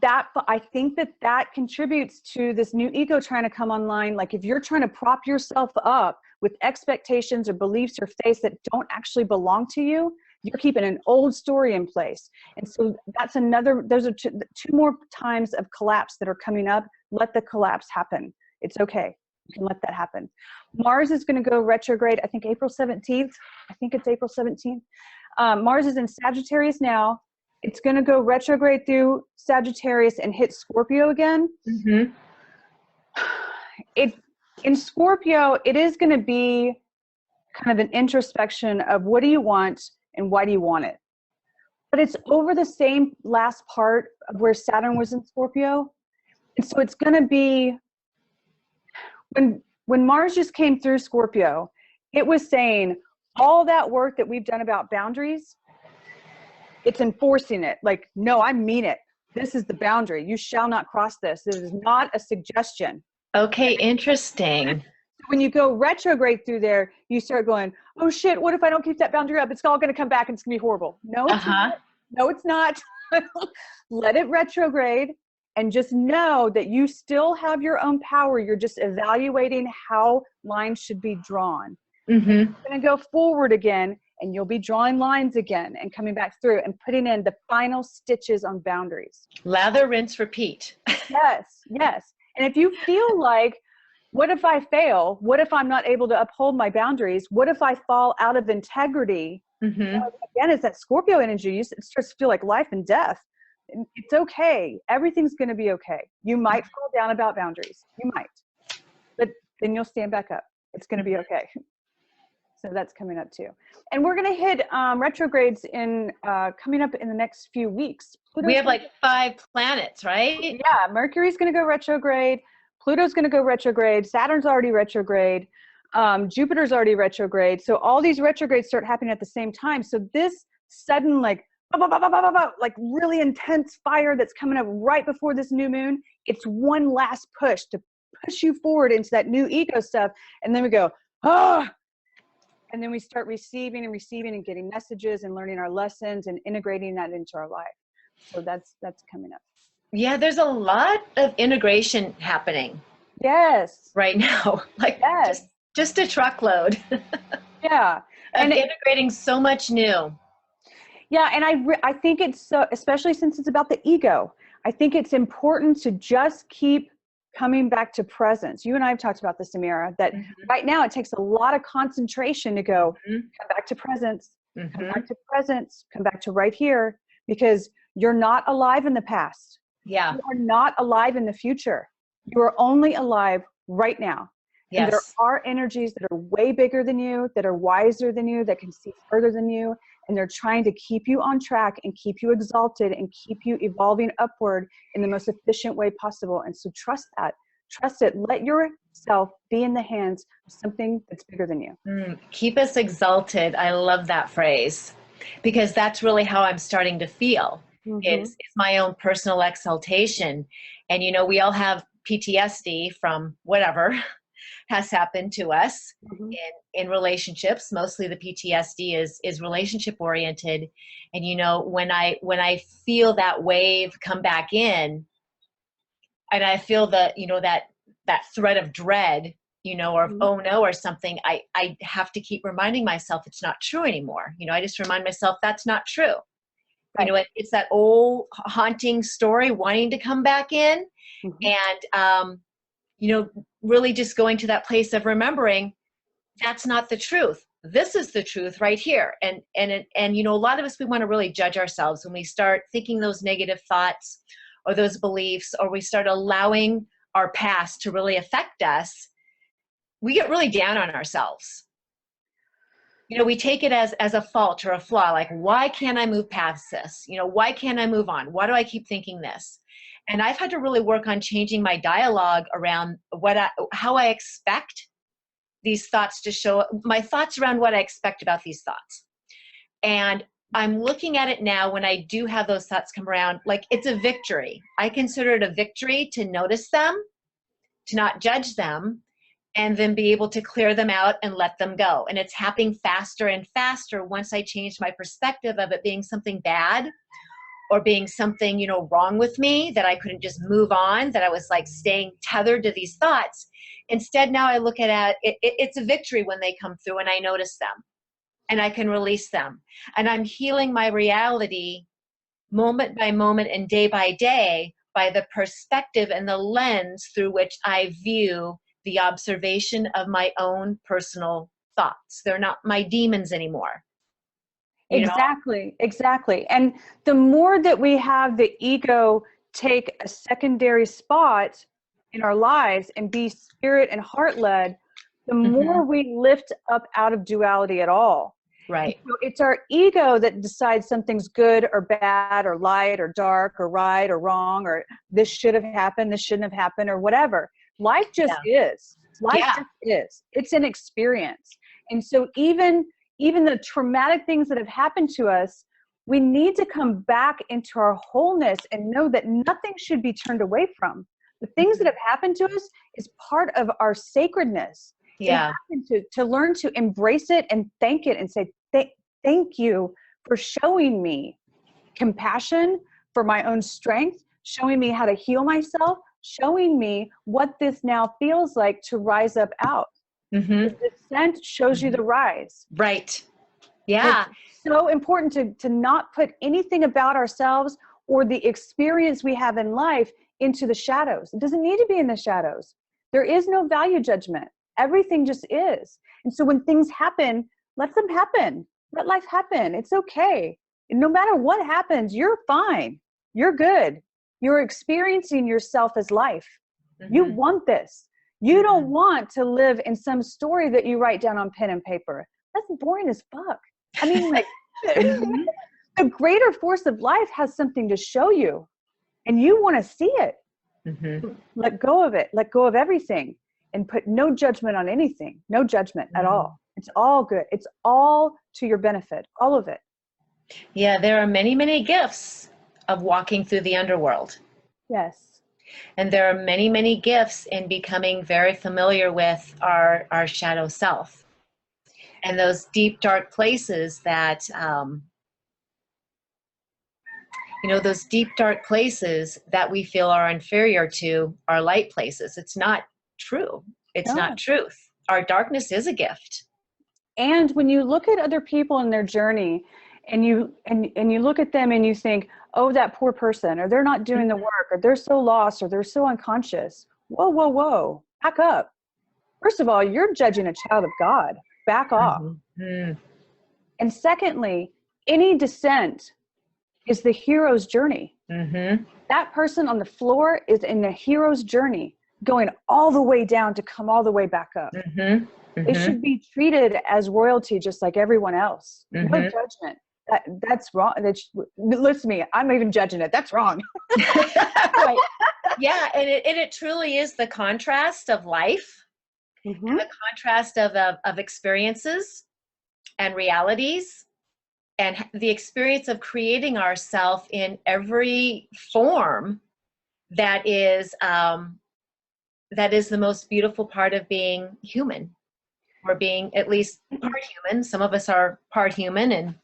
I think that contributes to this new ego trying to come online. Like if you're trying to prop yourself up with expectations or beliefs or faiths that don't actually belong to you, you're keeping an old story in place. And so those are 2 more times of collapse that are coming up. Let the collapse happen. It's okay. You can let that happen. Mars is going to go retrograde, I think April 17th. I think it's April 17th. Mars is in Sagittarius now. It's going to go retrograde through Sagittarius and hit Scorpio again. In Scorpio, it is going to be kind of an introspection of what do you want and why do you want it? But it's over the same last part of where Saturn was in Scorpio. And so it's going to be, when Mars just came through Scorpio, it was saying all that work that we've done about boundaries, it's enforcing it. Like, no, I mean it. This is the boundary. You shall not cross this. This is not a suggestion. Okay, interesting. When you go retrograde through there, you start going, oh shit, what if I don't keep that boundary up? It's all going to come back and it's going to be horrible. No, it's not. No, it's not. Let it retrograde and just know that you still have your own power. You're just evaluating how lines should be drawn. You're going to go forward again, and you'll be drawing lines again and coming back through and putting in the final stitches on boundaries. Lather, rinse, repeat. Yes. And if you feel like, what if I fail? What if I'm not able to uphold my boundaries? What if I fall out of integrity? Again, it's that Scorpio energy. It starts to feel like life and death. It's okay. Everything's going to be okay. You might fall down about boundaries. You might. But then you'll stand back up. It's going to be okay. So that's coming up too. And we're going to hit retrogrades in coming up in the next few weeks. We have like 5 planets, right? Yeah, Mercury's going to go retrograde. Pluto's going to go retrograde. Saturn's already retrograde. Jupiter's already retrograde. So all these retrogrades start happening at the same time. So this sudden like really intense fire that's coming up right before this new moon, it's one last push to push you forward into that new ego stuff. And then we go, and then we start receiving and getting messages and learning our lessons and integrating that into our life. So that's coming up. Yeah, there's a lot of integration happening. Yes. Right now. Like yes. just a truckload. Yeah. And integrating so much new. Yeah, and I think it's so, especially since it's about the ego, I think it's important to just keep coming back to presence. You and I have talked about this, Amira, that right now it takes a lot of concentration to go, come back to presence, come back to presence, come back to right here, because you're not alive in the past. Yeah. You are not alive in the future. You are only alive right now. Yes. And there are energies that are way bigger than you, that are wiser than you, that can see further than you. And they're trying to keep you on track and keep you exalted and keep you evolving upward in the most efficient way possible. And so trust that. Trust it. Let yourself be in the hands of something that's bigger than you. Keep us exalted. I love that phrase, because that's really how I'm starting to feel. It's my own personal exaltation. And, you know, we all have PTSD from whatever has happened to us in relationships. Mostly the PTSD is relationship oriented. And, you know, when I feel that wave come back in, and I feel that threat of dread, you know, or oh no, or something, I have to keep reminding myself it's not true anymore. You know, I just remind myself that's not true. Right. You know, it's that old haunting story wanting to come back in. And, you know, really just going to that place of remembering that's not the truth. This is the truth right here. And, you know, a lot of us, we want to really judge ourselves when we start thinking those negative thoughts or those beliefs, or we start allowing our past to really affect us. We get really down on ourselves. You know, we take it as a fault or a flaw. Like, why can't I move past this? You know, why can't I move on? Why do I keep thinking this? And I've had to really work on changing my dialogue around how I expect these thoughts to show, my thoughts around what I expect about these thoughts. And I'm looking at it now when I do have those thoughts come around, like it's a victory. I consider it a victory to notice them, to not judge them, and then be able to clear them out and let them go. And it's happening faster and faster once I changed my perspective of it being something bad or being something, you know, wrong with me, that I couldn't just move on, that I was like staying tethered to these thoughts. Instead, now I look at it's a victory when they come through and I notice them and I can release them. And I'm healing my reality moment by moment and day by day by the perspective and the lens through which I view the observation of my own personal thoughts. They're not my demons anymore. Exactly. And the more that we have the ego take a secondary spot in our lives and be spirit and heart led, the more we lift up out of duality at all. Right. So it's our ego that decides something's good or bad or light or dark or right or wrong, or this should have happened, this shouldn't have happened, or whatever. Life just is. Life just is. It's an experience. And so even the traumatic things that have happened to us, we need to come back into our wholeness and know that nothing should be turned away from. The things that have happened to us is part of our sacredness. Yeah. To learn to embrace it and thank it and say, thank you for showing me compassion for my own strength, showing me how to heal myself, showing me what this now feels like to rise up out. The descent shows you the rise. Right. Yeah. It's so important to not put anything about ourselves or the experience we have in life into the shadows. It doesn't need to be in the shadows. There is no value judgment. Everything just is. And so when things happen, let them happen. Let life happen. It's okay. And no matter what happens, you're fine. You're good. You're experiencing yourself as life. You want this. You don't want to live in some story that you write down on pen and paper. That's boring as fuck. I mean, like, Mhm. the greater force of life has something to show you, and you want to see it. Mhm. Let go of it. Let go of everything, and put no judgment on anything. No judgment at all. It's all good. It's all to your benefit. All of it. Yeah, there are many, many gifts of walking through the underworld. Yes. And there are many, many gifts in becoming very familiar with our shadow self and those deep, dark places that, those deep, dark places that we feel are inferior to our light places. It's not true. It's not No. truth. Our darkness is a gift. And when you look at other people in their journey, and you look at them and you think, oh, that poor person, or they're not doing the work, or they're so lost, or they're so unconscious. Whoa, whoa, whoa. Back up. First of all, you're judging a child of God. Back off. Mhm. And secondly, any descent is the hero's journey. Mhm. That person on the floor is in the hero's journey, going all the way down to come all the way back up. Mhm. They Mhm. should be treated as royalty, just like everyone else. No Mhm. judgment. That's wrong. Listen to me. I'm even judging it. That's wrong. Right. Yeah, and it truly is the contrast of life, Mm-hmm. the contrast of experiences and realities, and the experience of creating ourself in every form that is the most beautiful part of being human, or being at least part human. Some of us are part human and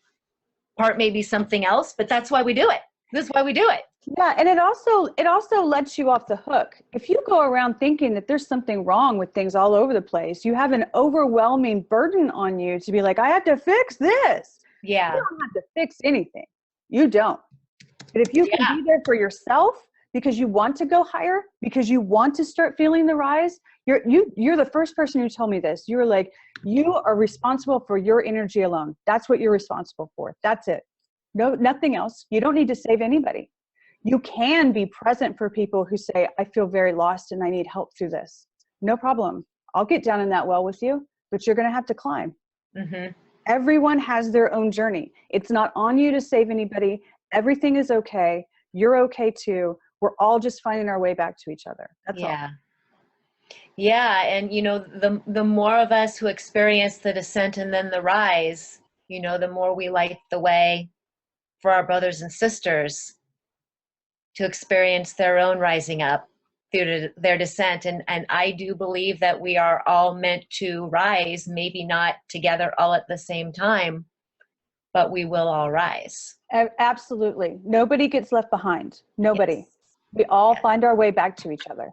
part maybe something else, but that's why we do it. This is why we do it. Yeah, and it also lets you off the hook. If you go around thinking that there's something wrong with things all over the place, you have an overwhelming burden on you to be like, I have to fix this. Yeah. You don't have to fix anything. You don't. But if you can Yeah. be there for yourself because you want to go higher, because you want to start feeling the rise, you're the first person who told me this. You were like, you are responsible for your energy alone. That's what you're responsible for. That's it. No, nothing else. You don't need to save anybody. You can be present for people who say, I feel very lost and I need help through this. No problem. I'll get down in that well with you, but you're going to have to climb. Mm-hmm. Everyone has their own journey. It's not on you to save anybody. Everything is okay. You're okay too. We're all just finding our way back to each other. That's all. Yeah. And the more of us who experience the descent and then the rise, the more we light the way for our brothers and sisters to experience their own rising up through their descent. And I do believe that we are all meant to rise, maybe not together all at the same time, but we will all rise. Absolutely. Nobody gets left behind. Nobody. Yes. We all Yes. find our way back to each other.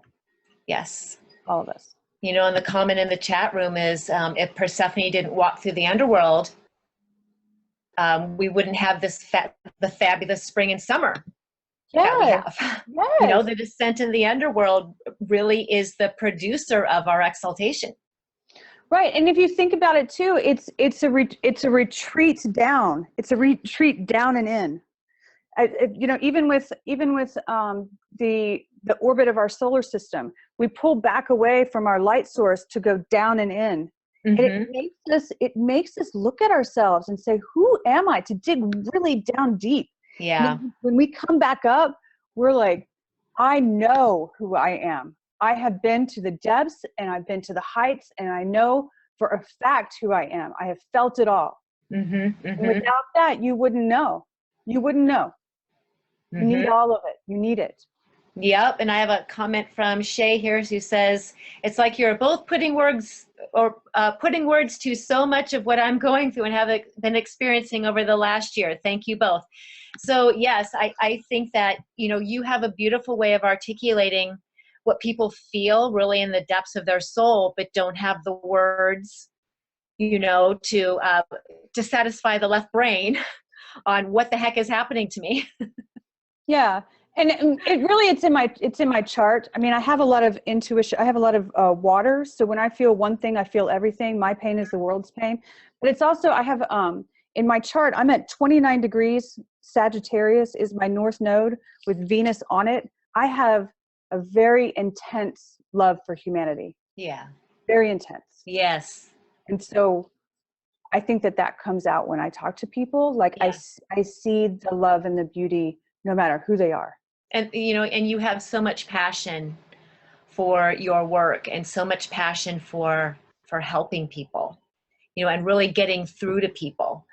Yes. All of us. And the comment in the chat room is, if Persephone didn't walk through the underworld, we wouldn't have the fabulous spring and summer that we Yes. have. Yes. The descent in the underworld really is the producer of our exaltation. Right. And if you think about it too, it's a retreat down. It's a retreat down and in. Even with the orbit of our solar system, we pull back away from our light source to go down and in. Mm-hmm. And it makes us look at ourselves and say, who am I? To dig really down deep. Yeah. When we come back up, we're like, I know who I am. I have been to the depths and I've been to the heights, and I know for a fact who I am. I have felt it all. Mm-hmm. Mm-hmm. And without that, you wouldn't know. You wouldn't know. You Mm-hmm. need all of it. You need it. Yep. And I have a comment from Shay here who says, it's like you're both putting words to so much of what I'm going through and have been experiencing over the last year. Thank you both. So yes, I think that, you have a beautiful way of articulating what people feel really in the depths of their soul, but don't have the words, to satisfy the left brain on what the heck is happening to me. Yeah. And it's in my chart. I mean, I have a lot of intuition. I have a lot of water. So when I feel one thing, I feel everything. My pain is the world's pain. But it's also, I have, in my chart, I'm at 29 degrees. Sagittarius is my north node with Venus on it. I have a very intense love for humanity. Yeah. Very intense. Yes. And so I think that comes out when I talk to people. Like Yeah. I see the love and the beauty no matter who they are. And, you know, and you have so much passion for your work and so much passion for helping people, you know, and really getting through to people.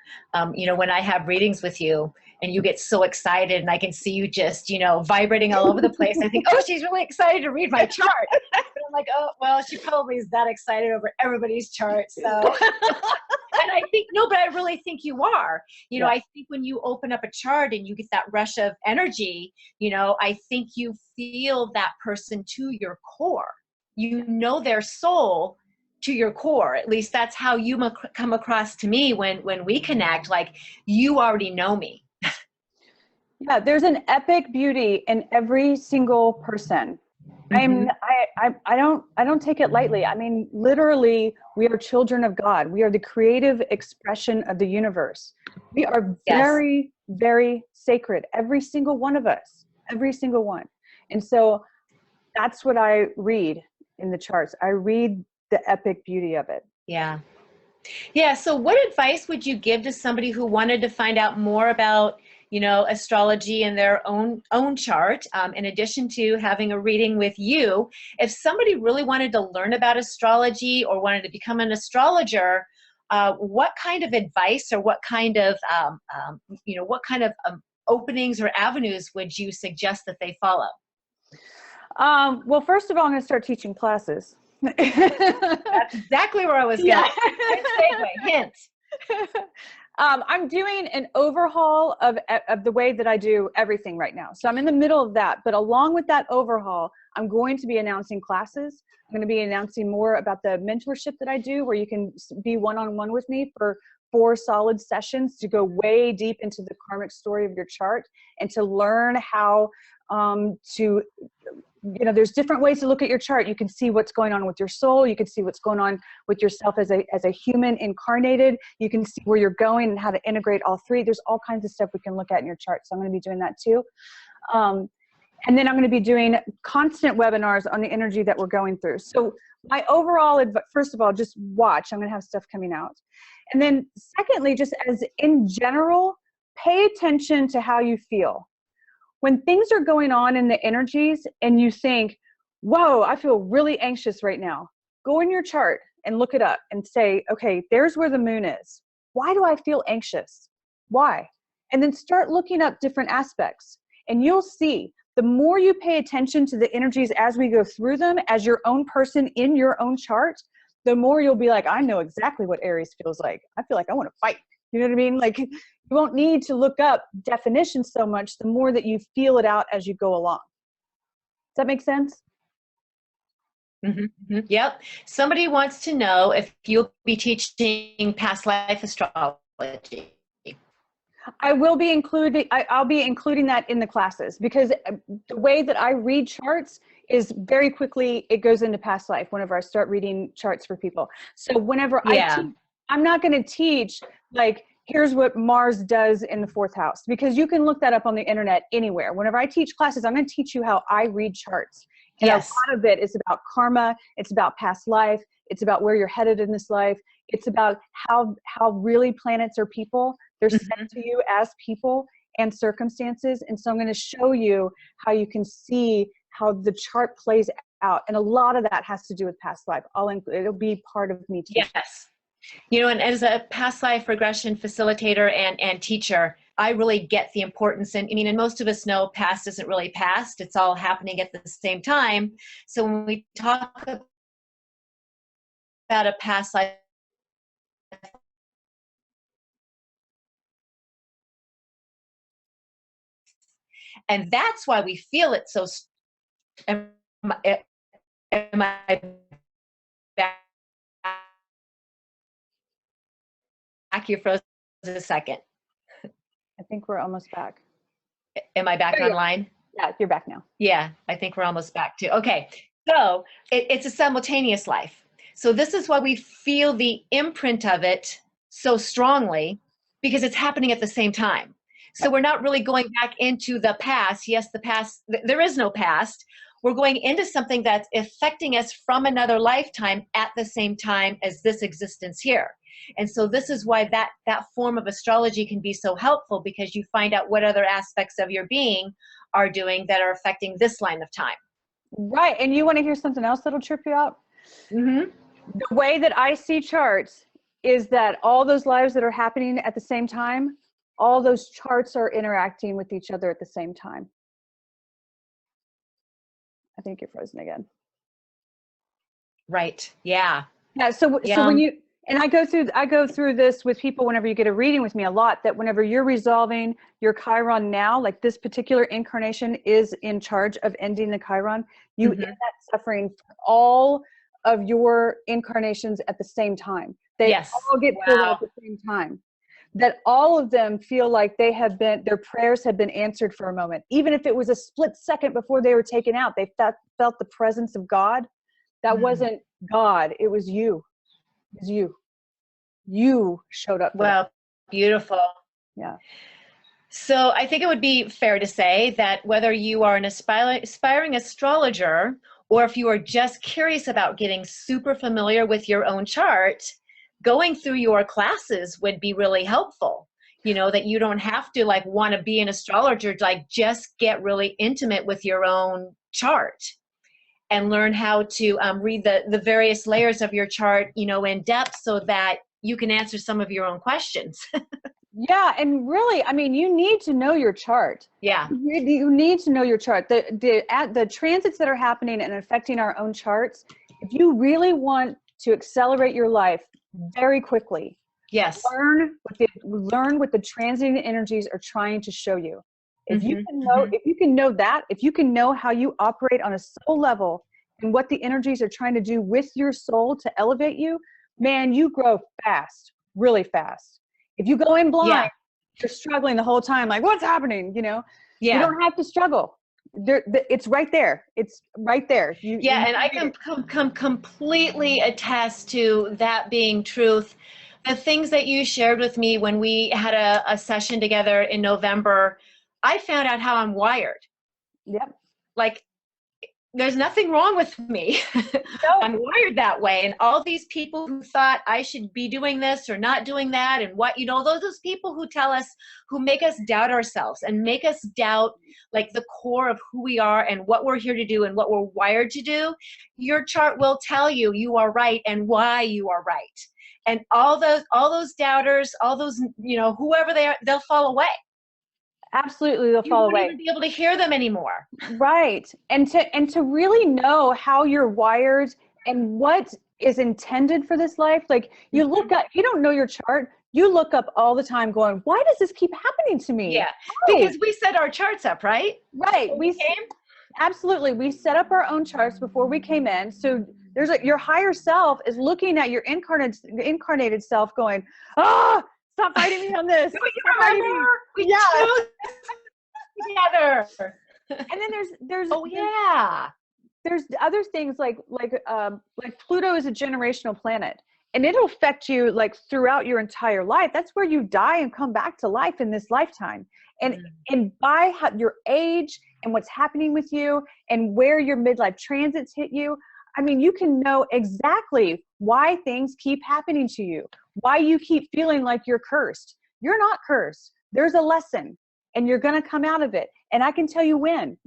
You know, when I have readings with you and you get so excited and I can see you just, you know, vibrating all over the place, I think, oh, she's really excited to read my chart. And I'm like, oh, well, she probably is that excited over everybody's chart. So, and I think, no, but I really think you are. You know, I think when you open up a chart and you get that rush of energy, you know, I think you feel that person to your core. You know their soul to your core. At least that's how you come across to me when we connect. Like, you already know me. Yeah, there's an epic beauty in every single person. Mhm. I don't take it lightly. I mean, literally, we are children of God. We are the creative expression of the universe. We are very, very sacred. Every single one of us, every single one. And so that's what I read in the charts. I read the epic beauty of it. Yeah. Yeah. So what advice would you give to somebody who wanted to find out more about, you know, astrology and their own chart, in addition to having a reading with you? If somebody really wanted to learn about astrology or wanted to become an astrologer, what kind of advice or what kind of, you know, what kind of openings or avenues would you suggest that they follow? Well, first of all, I'm going to start teaching classes. That's exactly where I was going. Yeah. Segue, hint. I'm doing an overhaul of the way that I do everything right now. So I'm in the middle of that. But along with that overhaul, I'm going to be announcing classes. I'm going to be announcing more about the mentorship that I do, where you can be one-on-one with me for 4 solid sessions to go way deep into the karmic story of your chart and to learn how to, you know, there's different ways to look at your chart. You can see what's going on with your soul. You can see what's going on with yourself as a human incarnated. You can see where you're going and how to integrate all 3. There's all kinds of stuff we can look at in your chart. So I'm going to be doing that too. And then I'm going to be doing constant webinars on the energy that we're going through. So my overall advice, first of all, just watch. I'm going to have stuff coming out. And then secondly, just as in general, pay attention to how you feel. When things are going on in the energies and you think, whoa, I feel really anxious right now, go in your chart and look it up and say, okay, there's where the moon is. Why do I feel anxious? Why? And then start looking up different aspects. And you'll see, the more you pay attention to the energies as we go through them, as your own person in your own chart, the more you'll be like, I know exactly what Aries feels like. I feel like I want to fight. You know what I mean? Like, you won't need to look up definitions so much, the more that you feel it out as you go along. Does that make sense? Mm-hmm. Yep. Somebody wants to know if you'll be teaching past life astrology. I will be including, I'll be including that in the classes, because the way that I read charts is very quickly, it goes into past life whenever I start reading charts for people. So whenever I teach, I'm not going to teach like, here's what Mars does in the 4th house, because you can look that up on the internet anywhere. Whenever I teach classes, I'm going to teach you how I read charts. And a lot of it is about karma. It's about past life. It's about where you're headed in this life. It's about how really planets are people. They're sent to you as people and circumstances. And so I'm going to show you how you can see how the chart plays out. And a lot of that has to do with past life. It'll be part of me teaching. Yes. You know, and as a past life regression facilitator and teacher, I really get the importance. And I mean, and most of us know past isn't really past. It's all happening at the same time. So when we talk about a past life, and that's why we feel it so. Am I back? You froze a second. I think we're almost back. Am I back online? Yeah, you're back now. Yeah, I think we're almost back too. Okay, so it's a simultaneous life. So this is why we feel the imprint of it so strongly, because it's happening at the same time. So we're not really going back into the past. Yes, the past, there is no past. We're going into something that's affecting us from another lifetime at the same time as this existence here. And so this is why that form of astrology can be so helpful, because you find out what other aspects of your being are doing that are affecting this line of time. Right. And you want to hear something else that'll trip you out? Mm-hmm. The way that I see charts is that all those lives that are happening at the same time, all those charts are interacting with each other at the same time. I think you're frozen again. Right. Yeah. Yeah. So Yeah. when you, and I go through this with people whenever you get a reading with me a lot, that whenever you're resolving your Chiron now, like this particular incarnation is in charge of ending the Chiron, you end that suffering for all of your incarnations at the same time. They all get pulled out at the same time. That all of them feel like their prayers have been answered for a moment. Even if it was a split second before they were taken out, they felt the presence of God. That wasn't God, it was you. It was you. You showed up. Well, beautiful. Yeah. So I think it would be fair to say that whether you are an aspiring astrologer, or if you are just curious about getting super familiar with your own chart, going through your classes would be really helpful. You know, that you don't have to like want to be an astrologer, like just get really intimate with your own chart and learn how to read the various layers of your chart, you know, in depth, so that you can answer some of your own questions. Yeah, and really, I mean, you need to know your chart. Yeah. You need to know your chart. The transits that are happening and affecting our own charts, if you really want to accelerate your life very quickly, Yes. learn what the transiting energies are trying to show you. If you can know, Mm-hmm. if you can know that, if you can know how you operate on a soul level and what the energies are trying to do with your soul to elevate you, man, you grow fast, really fast. If you go in blind, you're struggling the whole time, like, what's happening? You know, you don't have to struggle. It's right there. It's right there. And I can completely attest to that being truth. The things that you shared with me when we had a session together in November, I found out how I'm wired. Yep. Like, there's nothing wrong with me. No. I'm wired that way. And all these people who thought I should be doing this or not doing that, and what, you know, those people who tell us, who make us doubt ourselves and make us doubt like the core of who we are and what we're here to do and what we're wired to do, your chart will tell you you are right and why you are right. And all those doubters, all those, you know, whoever they are, they'll fall away. Absolutely, they'll fall away. You won't even be able to hear them anymore. Right. And to really know how you're wired and what is intended for this life, like you look up, you don't know your chart, you look up all the time going, why does this keep happening to me? Yeah, Oh. because we set our charts up, right? Right. Absolutely. We set up our own charts before we came in. So your higher self is looking at your incarnated self going, stop fighting me on this. You remember? We chose together. And then there's there's other things like Pluto is a generational planet, and it'll affect you like throughout your entire life. That's where you die and come back to life in this lifetime. And by your age and what's happening with you and where your midlife transits hit you, I mean, you can know exactly why things keep happening to you, why you keep feeling like you're cursed. You're not cursed. There's a lesson, and you're going to come out of it. And I can tell you when.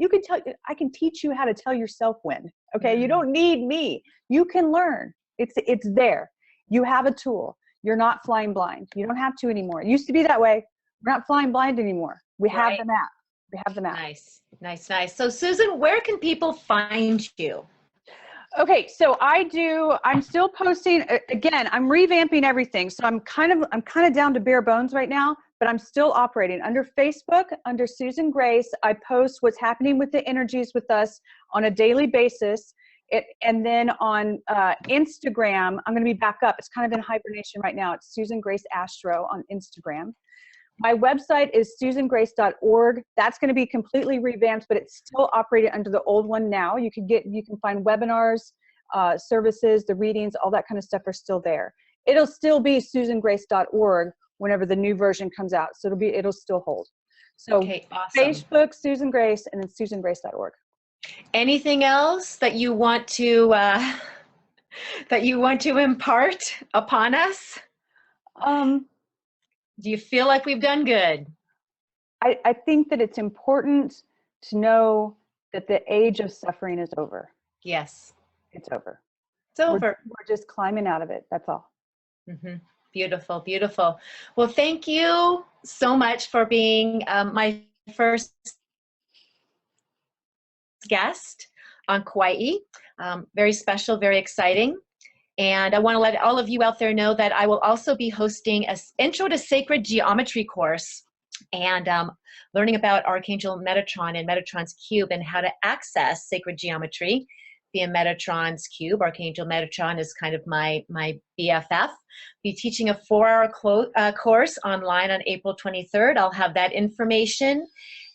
I can teach you how to tell yourself when. Okay, you don't need me. You can learn. It's there. You have a tool. You're not flying blind. You don't have to anymore. It used to be that way. We're not flying blind anymore. We have the map. We have the map. Nice. So Susan, where can people find you? Okay, so I'm still posting again. I'm revamping everything. So I'm kind of down to bare bones right now, but I'm still operating under Facebook, under Susan Grace. I post what's happening with the energies with us on a daily basis. And then on Instagram, I'm going to be back up. It's kind of in hibernation right now. It's Susan Grace Astro on Instagram. My website is susangrace.org. That's going to be completely revamped, but it's still operating under the old one now. You can find webinars, services, the readings, all that kind of stuff are still there. It'll still be susangrace.org whenever the new version comes out. So it'll still hold. So okay, awesome. Facebook, Susan Grace, and then susangrace.org. Anything else that you want to impart upon us? Do you feel like we've done good? I think that it's important to know that the age of suffering is over. Yes. It's over. It's over. We're just climbing out of it. That's all. Beautiful, beautiful. Well, thank you so much for being my first guest on Kauai. Very special, very exciting. And I want to let all of you out there know that I will also be hosting an Intro to Sacred Geometry course and learning about Archangel Metatron and Metatron's Cube and how to access sacred geometry via Metatron's Cube. Archangel Metatron is kind of my BFF. Be teaching a 4-hour course online on April 23rd. I'll have that information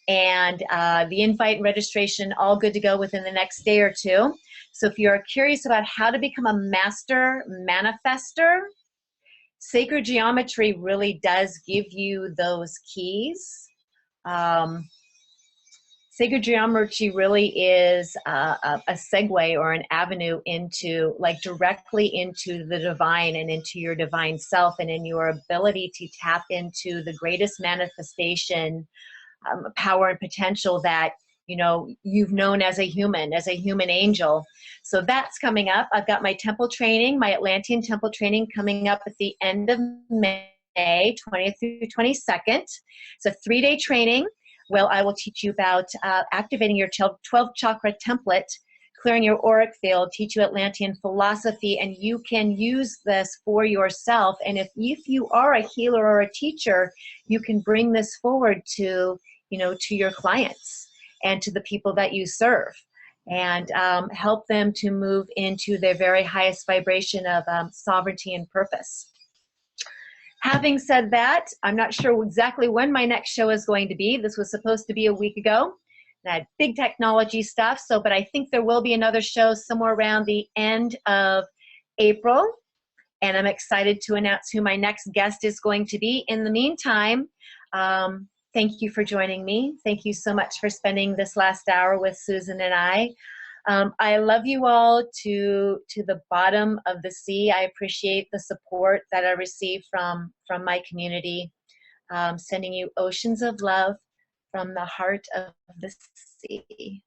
and the invite and registration all good to go within the next day or two. So if you're curious about how to become a master manifester, sacred geometry really does give you those keys. Sacred geometry really is a segue or an avenue into, like, directly into the divine and into your divine self and in your ability to tap into the greatest manifestation, power and potential that, you know, you've known as a human angel. So that's coming up. I've got my temple training, my Atlantean temple training coming up at the end of May, 20th through 22nd. It's a 3-day training. Well, I will teach you about activating your 12 chakra template, clearing your auric field, teach you Atlantean philosophy, and you can use this for yourself. And if you are a healer or a teacher, you can bring this forward to, you know, to your clients and to the people that you serve, and help them to move into their very highest vibration of sovereignty and purpose. Having said that, I'm not sure exactly when my next show is going to be. This was supposed to be a week ago. I had big technology stuff, but I think there will be another show somewhere around the end of April. And I'm excited to announce who my next guest is going to be. In the meantime, thank you for joining me. Thank you so much for spending this last hour with Susan and I. I love you all to the bottom of the sea. I appreciate the support that I receive from my community. Sending you oceans of love from the heart of the sea.